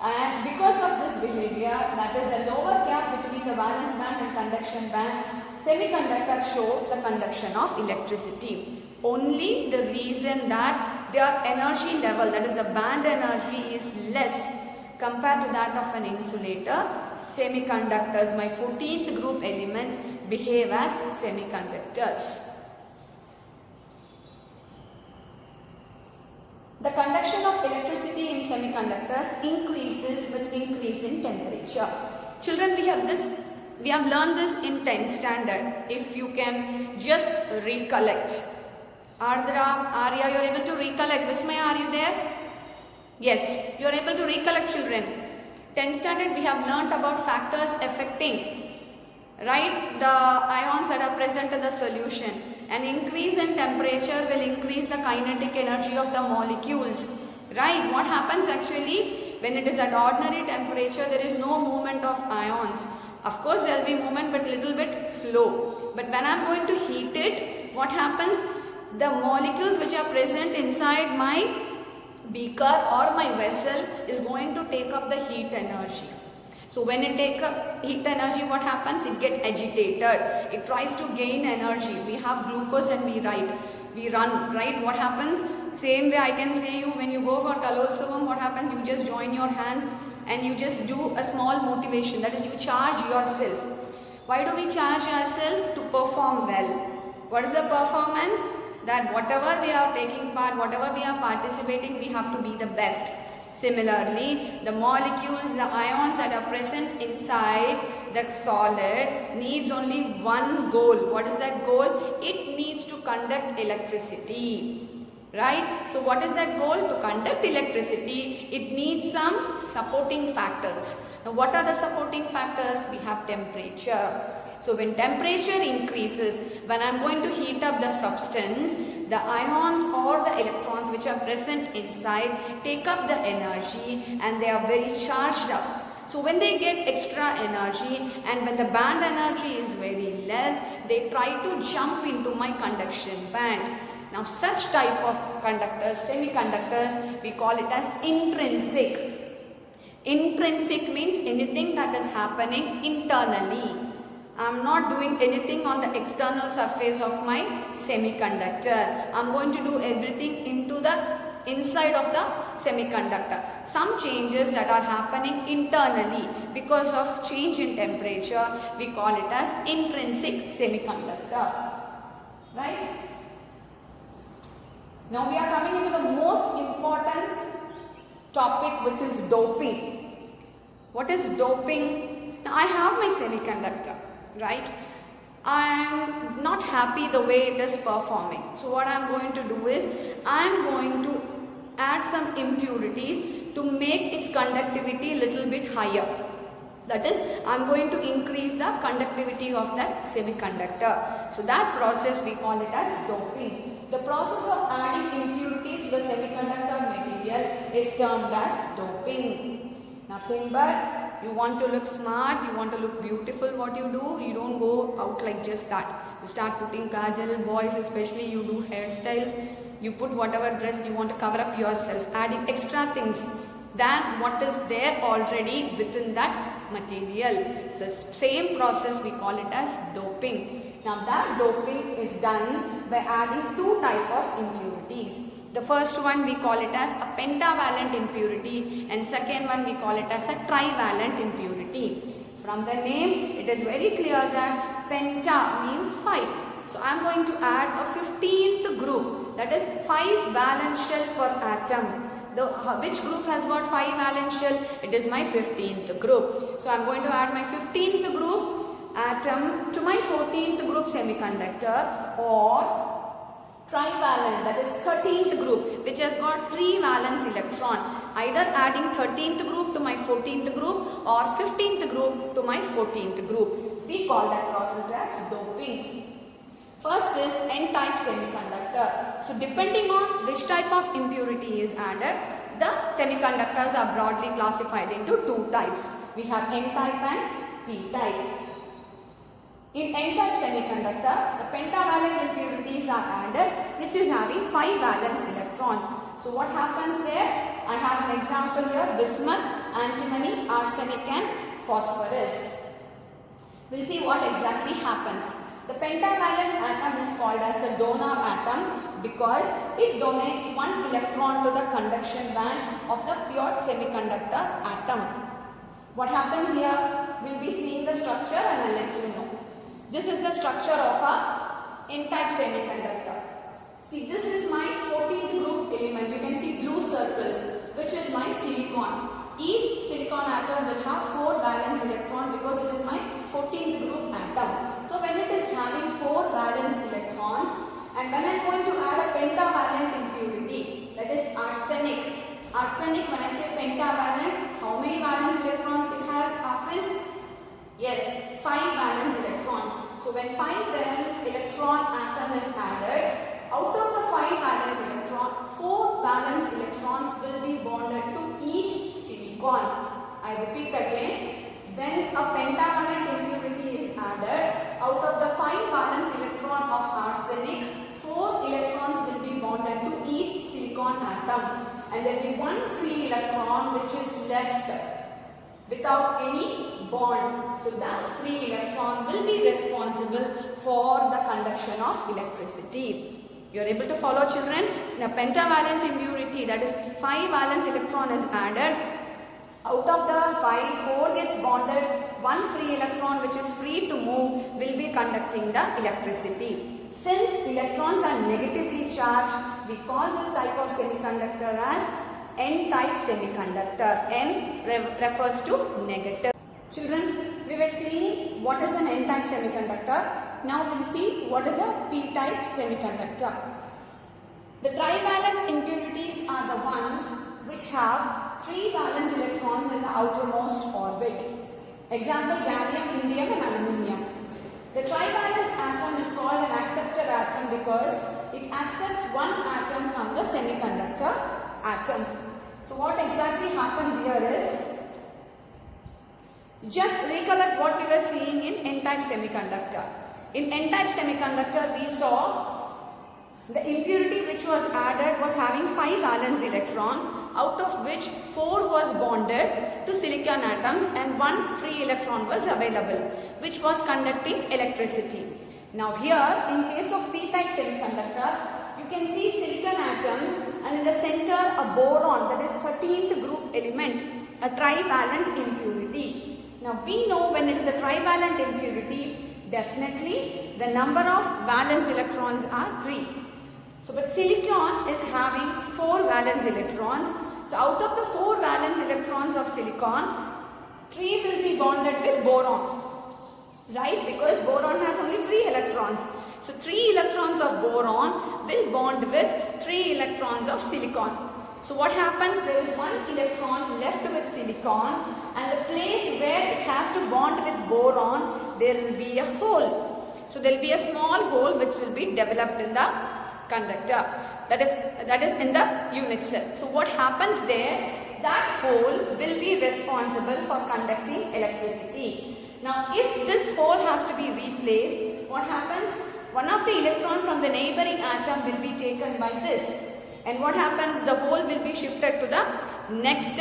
And because of this behavior, that is the lower gap between the valence band and conduction band, semiconductors show the conduction of electricity. Only the reason that their energy level, that is the band energy, is less compared to that of an insulator, semiconductors, my 14th group elements, behave as semiconductors. The conduction of electricity in semiconductors increases with increase in temperature. Children, we have learned this in 10th standard. If you can just recollect. Ardra, Arya, you are able to recollect. Vismaya, are you there? Yes, you are able to recollect, children. 10th standard, we have learnt about factors affecting, right, the ions that are present in the solution. An increase in temperature will increase the kinetic energy of the molecules, right? What happens actually when it is at ordinary temperature, there is no movement of ions. Of course, there will be movement but little bit slow. But when I am going to heat it, what happens? The molecules which are present inside my beaker or my vessel is going to take up the heat energy. So when it takes up heat energy, what happens? It gets agitated. It tries to gain energy. We have glucose and we run, right? What happens? Same way I can say you, when you go for Kalolsavam, what happens? You just join your hands and you just do a small motivation. That is, you charge yourself. Why do we charge ourselves? To perform well. What is the performance? That whatever we are taking part, whatever we are participating, we have to be the best. Similarly, the molecules, the ions that are present inside the solid needs only one goal. What is that goal? It needs to conduct electricity. Right? So what is that goal? To conduct electricity, it needs some supporting factors. Now what are the supporting factors? We have temperature. So when temperature increases, when I am going to heat up the substance, the ions or the electrons which are present inside take up the energy and they are very charged up. So when they get extra energy and when the band energy is very less, they try to jump into my conduction band. Now such type of conductors, semiconductors, we call it as intrinsic. Intrinsic means anything that is happening internally. I am not doing anything on the external surface of my semiconductor. I am going to do everything into the inside of the semiconductor. Some changes that are happening internally because of change in temperature, we call it as intrinsic semiconductor. Right? Now we are coming into the most important topic, which is doping. What is doping? Now I have my semiconductor, right? I am not happy the way it is performing. So what I am going to do is, I am going to add some impurities to make its conductivity a little bit higher. That is, I am going to increase the conductivity of that semiconductor. So that process we call it as doping. The process of adding impurities to the semiconductor material is termed as doping. Nothing but you want to look smart, you want to look beautiful, what you do, you don't go out like just that. You start putting kajal, boys especially, you do hairstyles, you put whatever dress you want to cover up yourself, adding extra things than what is there already within that material. So same process we call it as doping. Now that doping is done by adding two type of impurities. The first one we call it as a pentavalent impurity and second one we call it as a trivalent impurity. From the name it is very clear that penta means 5. So I am going to add a 15th group, that is 5 valence shell per atom. Which group has got 5 valence shell? It is my 15th group. So I am going to add my 15th group atom to my 14th group semiconductor, or trivalent, that is 13th group, which has got 3 valence electron. Either adding 13th group to my 14th group or 15th group to my 14th group. We call that process as doping. First is N-type semiconductor. So depending on which type of impurity is added, the semiconductors are broadly classified into two types. We have N-type and P-type. In N-type semiconductor, the pentavalent impurities are added, which is having 5 valence electrons. So what happens there? I have an example here: bismuth, antimony, arsenic and phosphorus. We'll see what exactly happens. The pentavalent atom is called as the donor atom because it donates 1 electron to the conduction band of the pure semiconductor atom. What happens here? We'll be seeing the structure and I'll let you know. This is the structure of a N-type semiconductor. See, this is my 14th group element. You can see blue circles, which is my silicon. Each silicon atom will have 4 valence electrons because it is my 14th group atom. So when it is having 4 valence electrons, and when I am going to add a pentavalent impurity, that is arsenic. Arsenic, when I say pentavalent, how many valence electrons it has? Hafiz? Yes, 5 valence electrons. So when 5 valence electron atom is added, out of the 5 valence electron, 4 valence electrons will be bonded to each silicon. I repeat again, when a pentavalent impurity is added, out of the 5 valence electron of arsenic, 4 electrons will be bonded to each silicon atom, and there will be 1 free electron which is left without any bond. So that free electron will be responsible for the conduction of electricity. You are able to follow, children? In a pentavalent impurity, that is 5 valence electron is added. Out of the 5, 4 gets bonded. 1 free electron which is free to move will be conducting the electricity. Since electrons are negatively charged, we call this type of semiconductor as N-type semiconductor. N refers to negative. Children, we were seeing what is an N-type semiconductor. Now we will see what is a P-type semiconductor. The trivalent impurities are the ones which have 3 valence electrons in the outermost orbit. Example, gallium, indium and aluminium. The trivalent atom is called an acceptor atom because it accepts one atom from the semiconductor atom. So what exactly happens here is, just recollect what we were seeing in N-type semiconductor. In N-type semiconductor we saw the impurity which was added was having 5 valence electron, out of which 4 was bonded to silicon atoms and 1 free electron was available, which was conducting electricity. Now here, in case of P-type semiconductor, you can see silicon atoms and in the center a boron, that is 13th group element, a trivalent impurity. Now we know when it is a trivalent impurity, definitely the number of valence electrons are 3. So but silicon is having 4 valence electrons. So out of the 4 valence electrons of silicon, 3 will be bonded with boron. Right? Because boron has only 3 electrons. So 3 electrons of boron will bond with 3 electrons of silicon. So what happens? There is 1 electron left with silicon and the place where it has to bond with boron, there will be a hole. So there will be a small hole which will be developed in the conductor. That is in the unit cell. So what happens there? That hole will be responsible for conducting electricity. Now if this hole has to be replaced, what happens? One of the electron from the neighboring atom will be taken by this. And what happens? The hole will be shifted to the next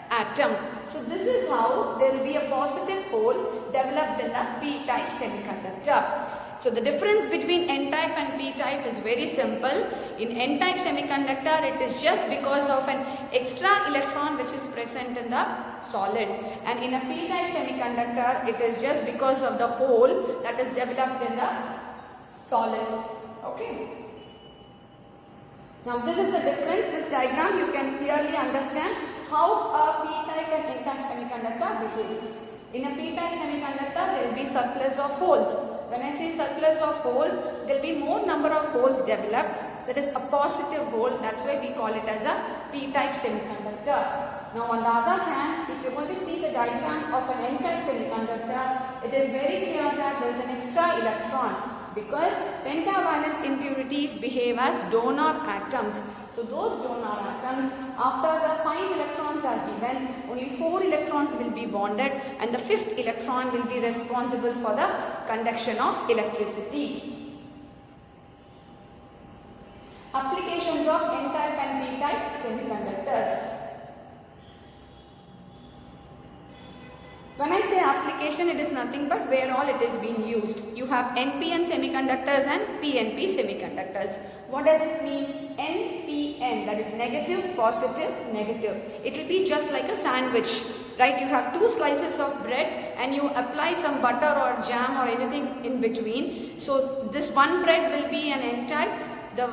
atom. So this is how there will be a positive hole developed in the P-type semiconductor. So the difference between N-type and P-type is very simple. In N-type semiconductor, it is just because of an extra electron which is present in the solid. And in a P-type semiconductor, it is just because of the hole that is developed in the solid. Okay. Now this is the difference. This diagram you can clearly understand how a P-type and N-type semiconductor behaves. In a P-type semiconductor, there will be surplus of holes. When I say surplus of holes, there will be more number of holes developed. That is a positive hole. That's why we call it as a P-type semiconductor. Now on the other hand, if you want to see the diagram of an N-type semiconductor, it is very clear that there is an extra electron. Because pentavalent impurities behave as donor atoms. So those donor atoms, after the 5 electrons are given, only 4 electrons will be bonded and the 5th electron will be responsible for the conduction of electricity. Applications of N-type and P-type semiconductors. When I say application, it is nothing but where all it is being used. You have NPN semiconductors and PNP semiconductors. What does it mean? NPN, that is negative, positive, negative. It will be just like a sandwich, right? You have 2 slices of bread and you apply some butter or jam or anything in between. So this one bread will be an N-type. The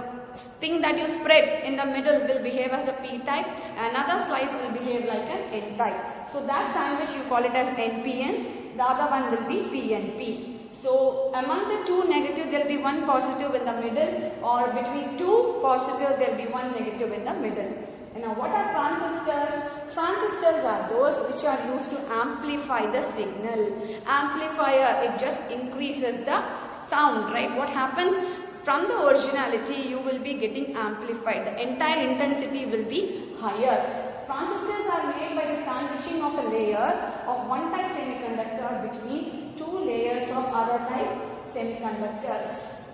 thing that you spread in the middle will behave as a P-type. Another slice will behave like an N-type. So that sandwich you call it as NPN, the other one will be PNP. So among the 2 negative there will be 1 positive in the middle, or between 2 positive there will be 1 negative in the middle. And now what are transistors? Transistors are those which are used to amplify the signal. Amplifier, it just increases the sound, right? What happens? From the originality you will be getting amplified. The entire intensity will be higher. Transistors are made by the sandwiching of a layer of one type semiconductor between 2 layers of other type semiconductors.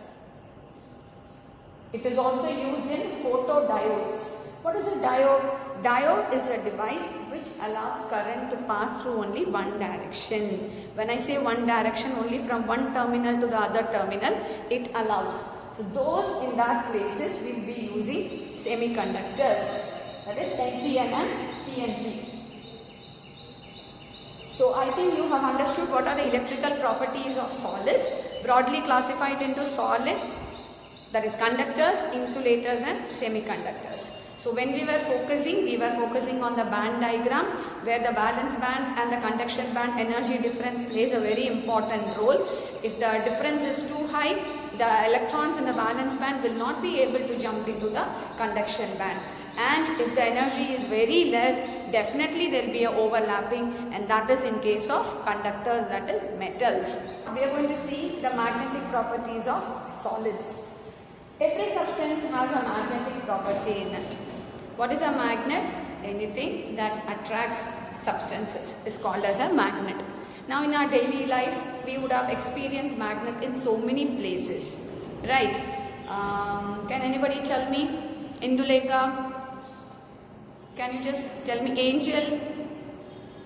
It is also used in photodiodes. What is a diode? Diode is a device which allows current to pass through only one direction. When I say one direction, only from one terminal to the other terminal, it allows. So those in that places will be using semiconductors. That is NPN and PNP. So I think you have understood what are the electrical properties of solids, broadly classified into solid, that is conductors, insulators and semiconductors. So when we were focusing on the band diagram, where the valence band and the conduction band energy difference plays a very important role. If the difference is too high, the electrons in the valence band will not be able to jump into the conduction band. And if the energy is very less, definitely there will be a overlapping, and that is in case of conductors, that is metals. We are going to see the magnetic properties of solids. Every substance has a magnetic property in it. What is a magnet? Anything that attracts substances is called as a magnet. Now in our daily life, we would have experienced magnet in so many places, right? Can anybody tell me? Indulekha? Can you just tell me? Angel?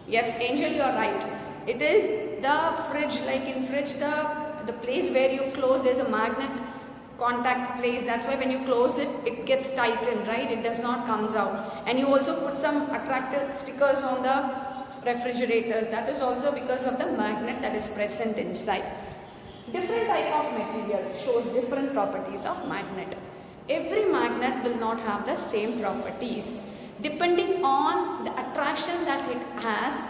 Yes, Angel, you are right. It is the fridge, like in fridge, the place where you close, there's a magnet contact place. That's why when you close it, it gets tightened, right? It does not comes out. And you also put some attractive stickers on the refrigerators. That is also because of the magnet that is present inside. Different type of material shows different properties of magnet. Every magnet will not have the same properties. Depending on the attraction that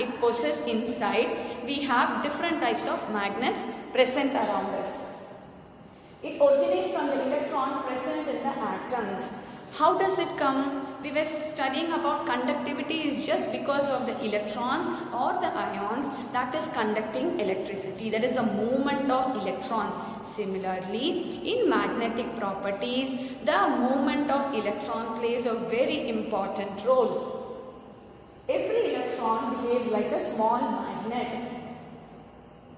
it possesses inside, we have different types of magnets present around us. It originates from the electron present in the atoms. How does it come? We were studying about conductivity is just because of the electrons or the ions that is conducting electricity. That is the movement of electrons. Similarly, in magnetic properties, the movement of electron plays a very important role. Every electron behaves like a small magnet.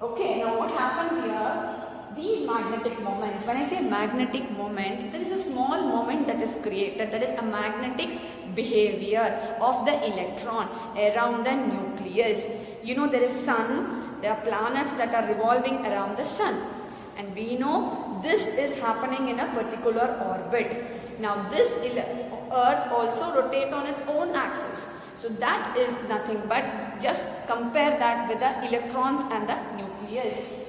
Okay, now what happens here? These magnetic moments, when I say magnetic moment, there is a small moment that is created, that is a magnetic behavior of the electron around the nucleus. You know, there is sun, there are planets that are revolving around the sun, and we know this is happening in a particular orbit. Now this earth also rotates on its own axis. So that is nothing but just compare that with the electrons and the nucleus.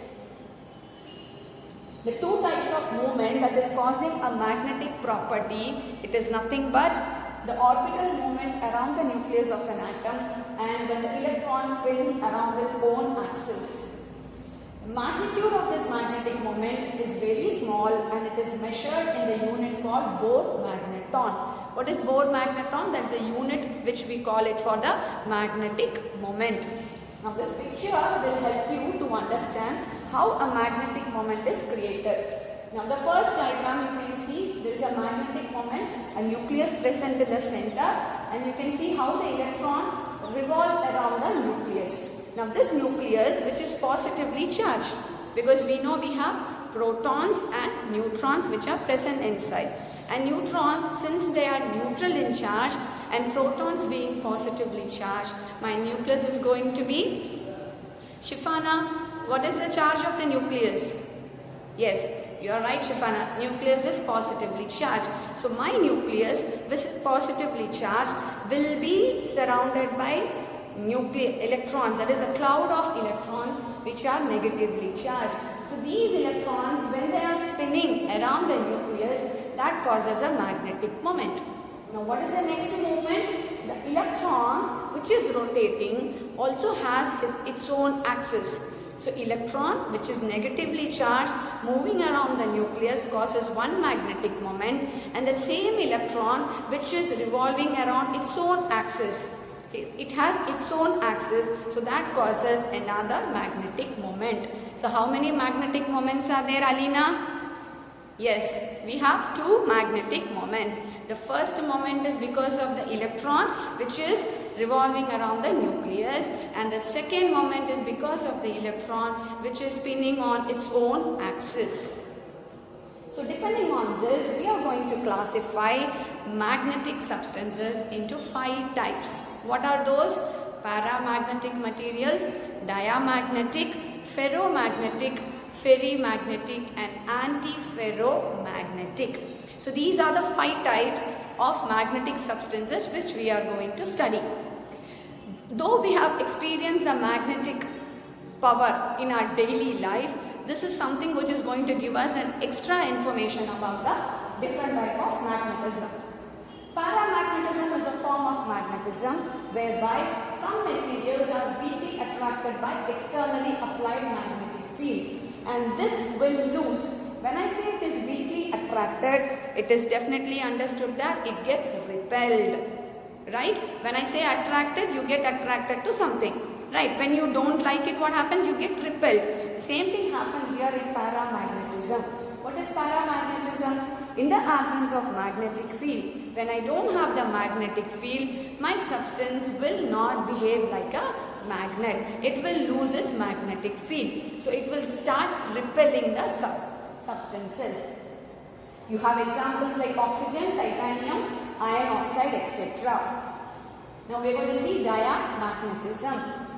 The two types of movement that is causing a magnetic property, it is nothing but the orbital movement around the nucleus of an atom and when the electron spins around its own axis. The magnitude of this magnetic moment is very small and it is measured in the unit called Bohr magneton. What is Bohr magneton? That's a unit which we call it for the magnetic moment. Now this picture will help you to understand how a magnetic moment is created. Now the first diagram you can see there is a magnetic moment, a nucleus present in the center, and you can see how the electron revolve around the nucleus. Now this nucleus which is positively charged, because we know we have protons and neutrons which are present inside. And neutrons, since they are neutral in charge and protons being positively charged, my nucleus is going to be Shifana. What is the charge of the nucleus? Yes, you are right, Shifana. Nucleus is positively charged. So my nucleus, which is positively charged, will be surrounded by electrons. That is a cloud of electrons which are negatively charged. So these electrons, when they are spinning around the nucleus, that causes a magnetic moment. Now what is the next movement? The electron which is rotating also has its own axis. So electron which is negatively charged moving around the nucleus causes one magnetic moment, and the same electron which is revolving around its own axis. It has its own axis, so that causes another magnetic moment. So how many magnetic moments are there, Alina? Yes, we have two magnetic moments. The first moment is because of the electron which is revolving around the nucleus, and the second moment is because of the electron which is spinning on its own axis. So depending on this, we are going to classify magnetic substances into 5 types. What are those? Paramagnetic materials, diamagnetic, ferromagnetic, ferrimagnetic and antiferromagnetic. So these are the 5 types of magnetic substances which we are going to study. Though we have experienced the magnetic power in our daily life, this is something which is going to give us an extra information about the different type of magnetism. Paramagnetic Paramagnetism is a form of magnetism whereby some materials are weakly attracted by externally applied magnetic field, and this will lose. When I say it is weakly attracted, it is definitely understood that it gets repelled. Right? When I say attracted, you get attracted to something. Right? When you don't like it, what happens? You get repelled. The same thing happens here in paramagnetism. What is paramagnetism? In the absence of magnetic field, when I don't have the magnetic field, my substance will not behave like a magnet. It will lose its magnetic field. So it will start repelling the substances. You have examples like oxygen, titanium, iron oxide, etc. Now we are going to see diamagnetism.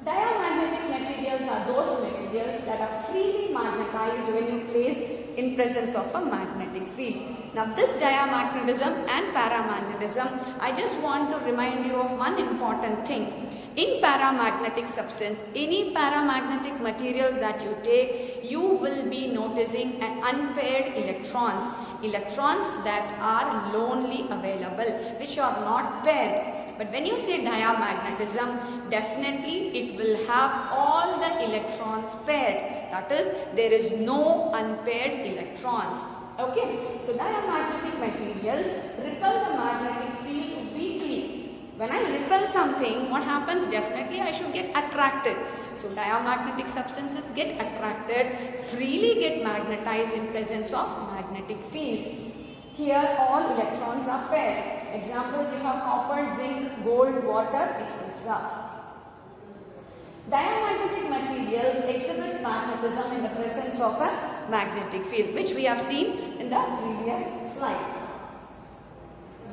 Diamagnetic materials are those materials that are freely magnetized when you place in presence of a magnetic field. Now this diamagnetism and paramagnetism, I just want to remind you of one important thing. In paramagnetic substance, any paramagnetic materials that you take, you will be noticing an unpaired electrons. Electrons that are lonely available, which are not paired. But when you say diamagnetism, definitely it will have all the electrons paired. That is, there is no unpaired electrons. Okay, so diamagnetic materials repel the magnetic field weakly. When I repel something, what happens? Definitely I should get attracted. So diamagnetic substances get attracted, freely get magnetized in presence of magnetic field. Here all electrons are paired. Examples, you have copper, zinc, gold, water, etc. Diamagnetic materials exhibits magnetism in the presence of a magnetic field, which we have seen in the previous slide.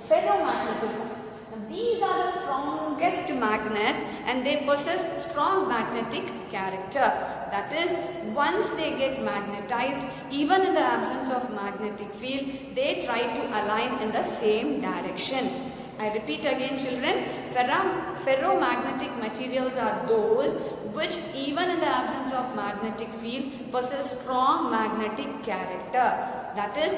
Ferromagnetism. Now, these are the strongest magnets and they possess strong magnetic character. That is, once they get magnetized, even in the absence of magnetic field, they try to align in the same direction. I repeat again, children, ferromagnetic materials are those which even in the absence of magnetic field possess strong magnetic character. That is,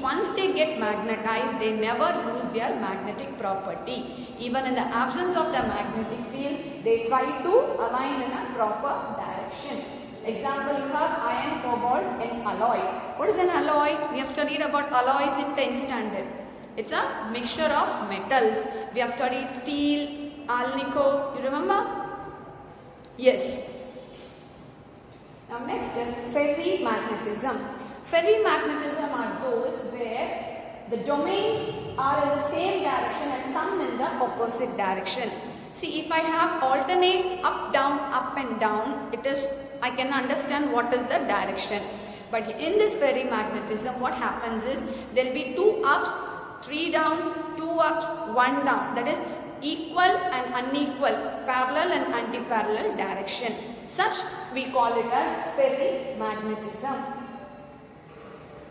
once they get magnetized, they never lose their magnetic property. Even in the absence of the magnetic field, they try to align in a proper direction. Example, you have iron, cobalt and alloy. What is an alloy? We have studied about alloys in 10th standard. It's a mixture of metals. We have studied steel, alnico. You remember? Yes. Now next is ferrimagnetism. Ferrimagnetism are those where the domains are in the same direction and some in the opposite direction. See, if I have alternate up, down, up and down, I can understand what is the direction. But in this ferrimagnetism, what happens is, there will be 2 ups, 3 downs, 2 ups, 1 down. That is equal and unequal, parallel and anti-parallel direction. Such we call it as ferrimagnetism.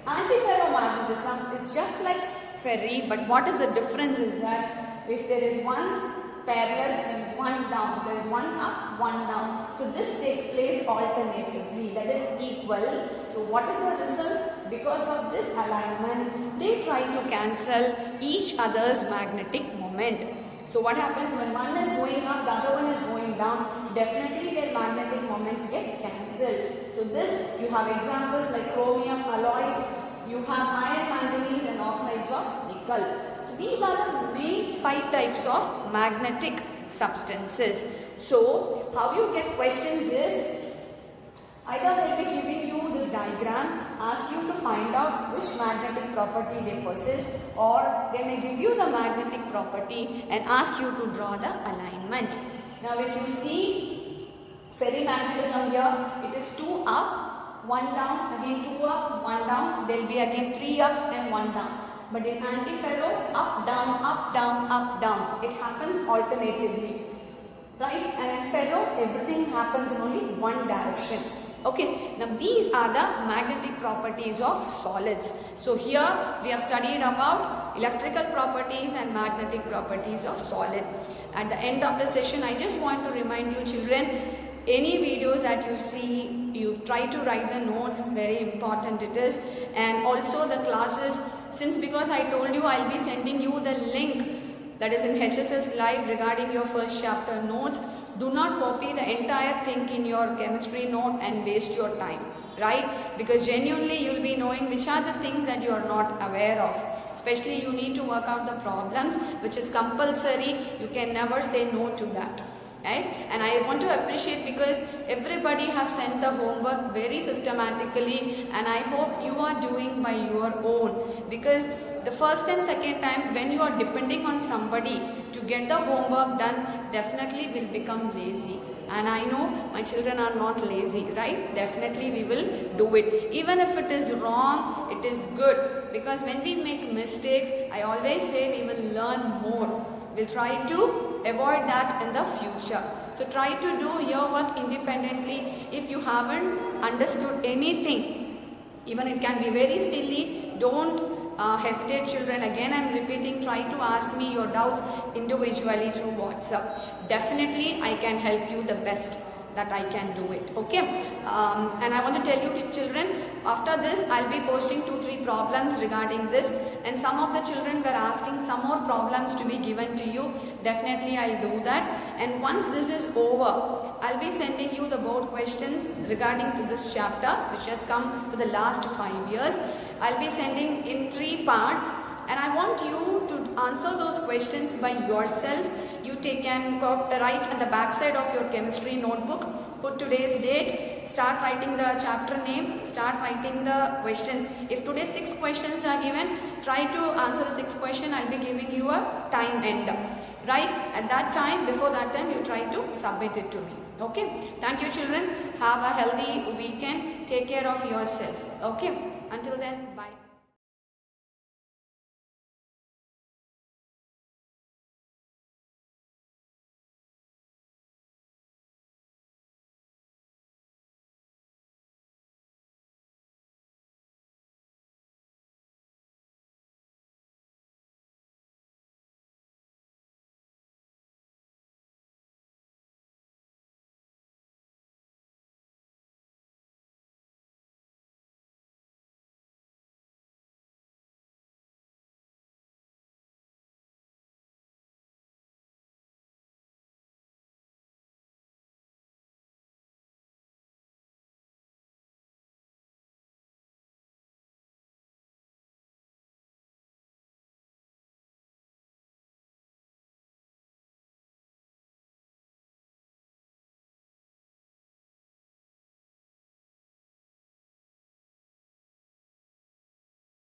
Antiferromagnetism is just like ferri, but what is the difference is that if there is one parallel, there is one down, there is one up, one down. So this takes place alternatively, that is equal. So what is the result? Because of this alignment, they try to cancel each other's magnetic moment. So what happens when one is going up, the other one is going down, definitely their magnetic moments get cancelled. So this, you have examples like chromium alloys, you have iron, manganese and oxides of nickel. So these are the main 5 types of magnetic substances. So how you get questions is, either they will be giving you this diagram, ask you to find out which magnetic property they possess, or they may give you the magnetic property and ask you to draw the alignment. Now if you see ferrimagnetism here, it is 2 up, 1 down, again 2 up, 1 down, there will be again 3 up and 1 down. But in antiferro, up, down, up, down, up, down. It happens alternatively. Right? And in ferro, everything happens in only one direction. Okay, now these are the magnetic properties of solids. So here we have studied about electrical properties and magnetic properties of solid. At the end of the session, I just want to remind you children, any videos that you see, you try to write the notes, very important it is. And also the classes, because I told you I'll be sending you the link that is in HSS Live regarding your first chapter notes. Do not copy the entire thing in your chemistry note and waste your time, right? Because genuinely you will be knowing which are the things that you are not aware of. Especially you need to work out the problems, which is compulsory. You can never say no to that. Right? And I want to appreciate because everybody have sent the homework very systematically, and I hope you are doing by your own, because the first and second time when you are depending on somebody to get the homework done, definitely will become lazy. And I know my children are not lazy, right? Definitely we will do it. Even if it is wrong, it is good, because when we make mistakes, I always say we will learn more. We'll try to avoid that in the future. So try to do your work independently. If you haven't understood anything, even it can be very silly, don't hesitate, children. Again I'm repeating, try to ask me your doubts individually through WhatsApp. Definitely I can help you the best that I can do it. Okay, and I want to tell you to children, after this I'll be posting 2-3 problems regarding this, and some of the children were asking some more problems to be given to you. Definitely I'll do that, and once this is over, I'll be sending you the board questions regarding to this chapter which has come for the last 5 years. I'll be sending in 3 parts, and I want you to answer those questions by yourself. You can write on the back side of your chemistry notebook, put today's date, start writing the chapter name, start writing the questions. If today 6 questions are given, try to answer the 6th question. I'll be giving you a time end, right? At that time, before that time, you try to submit it to me. Okay, thank you children. Have a healthy weekend. Take care of yourself. Okay, until then, bye.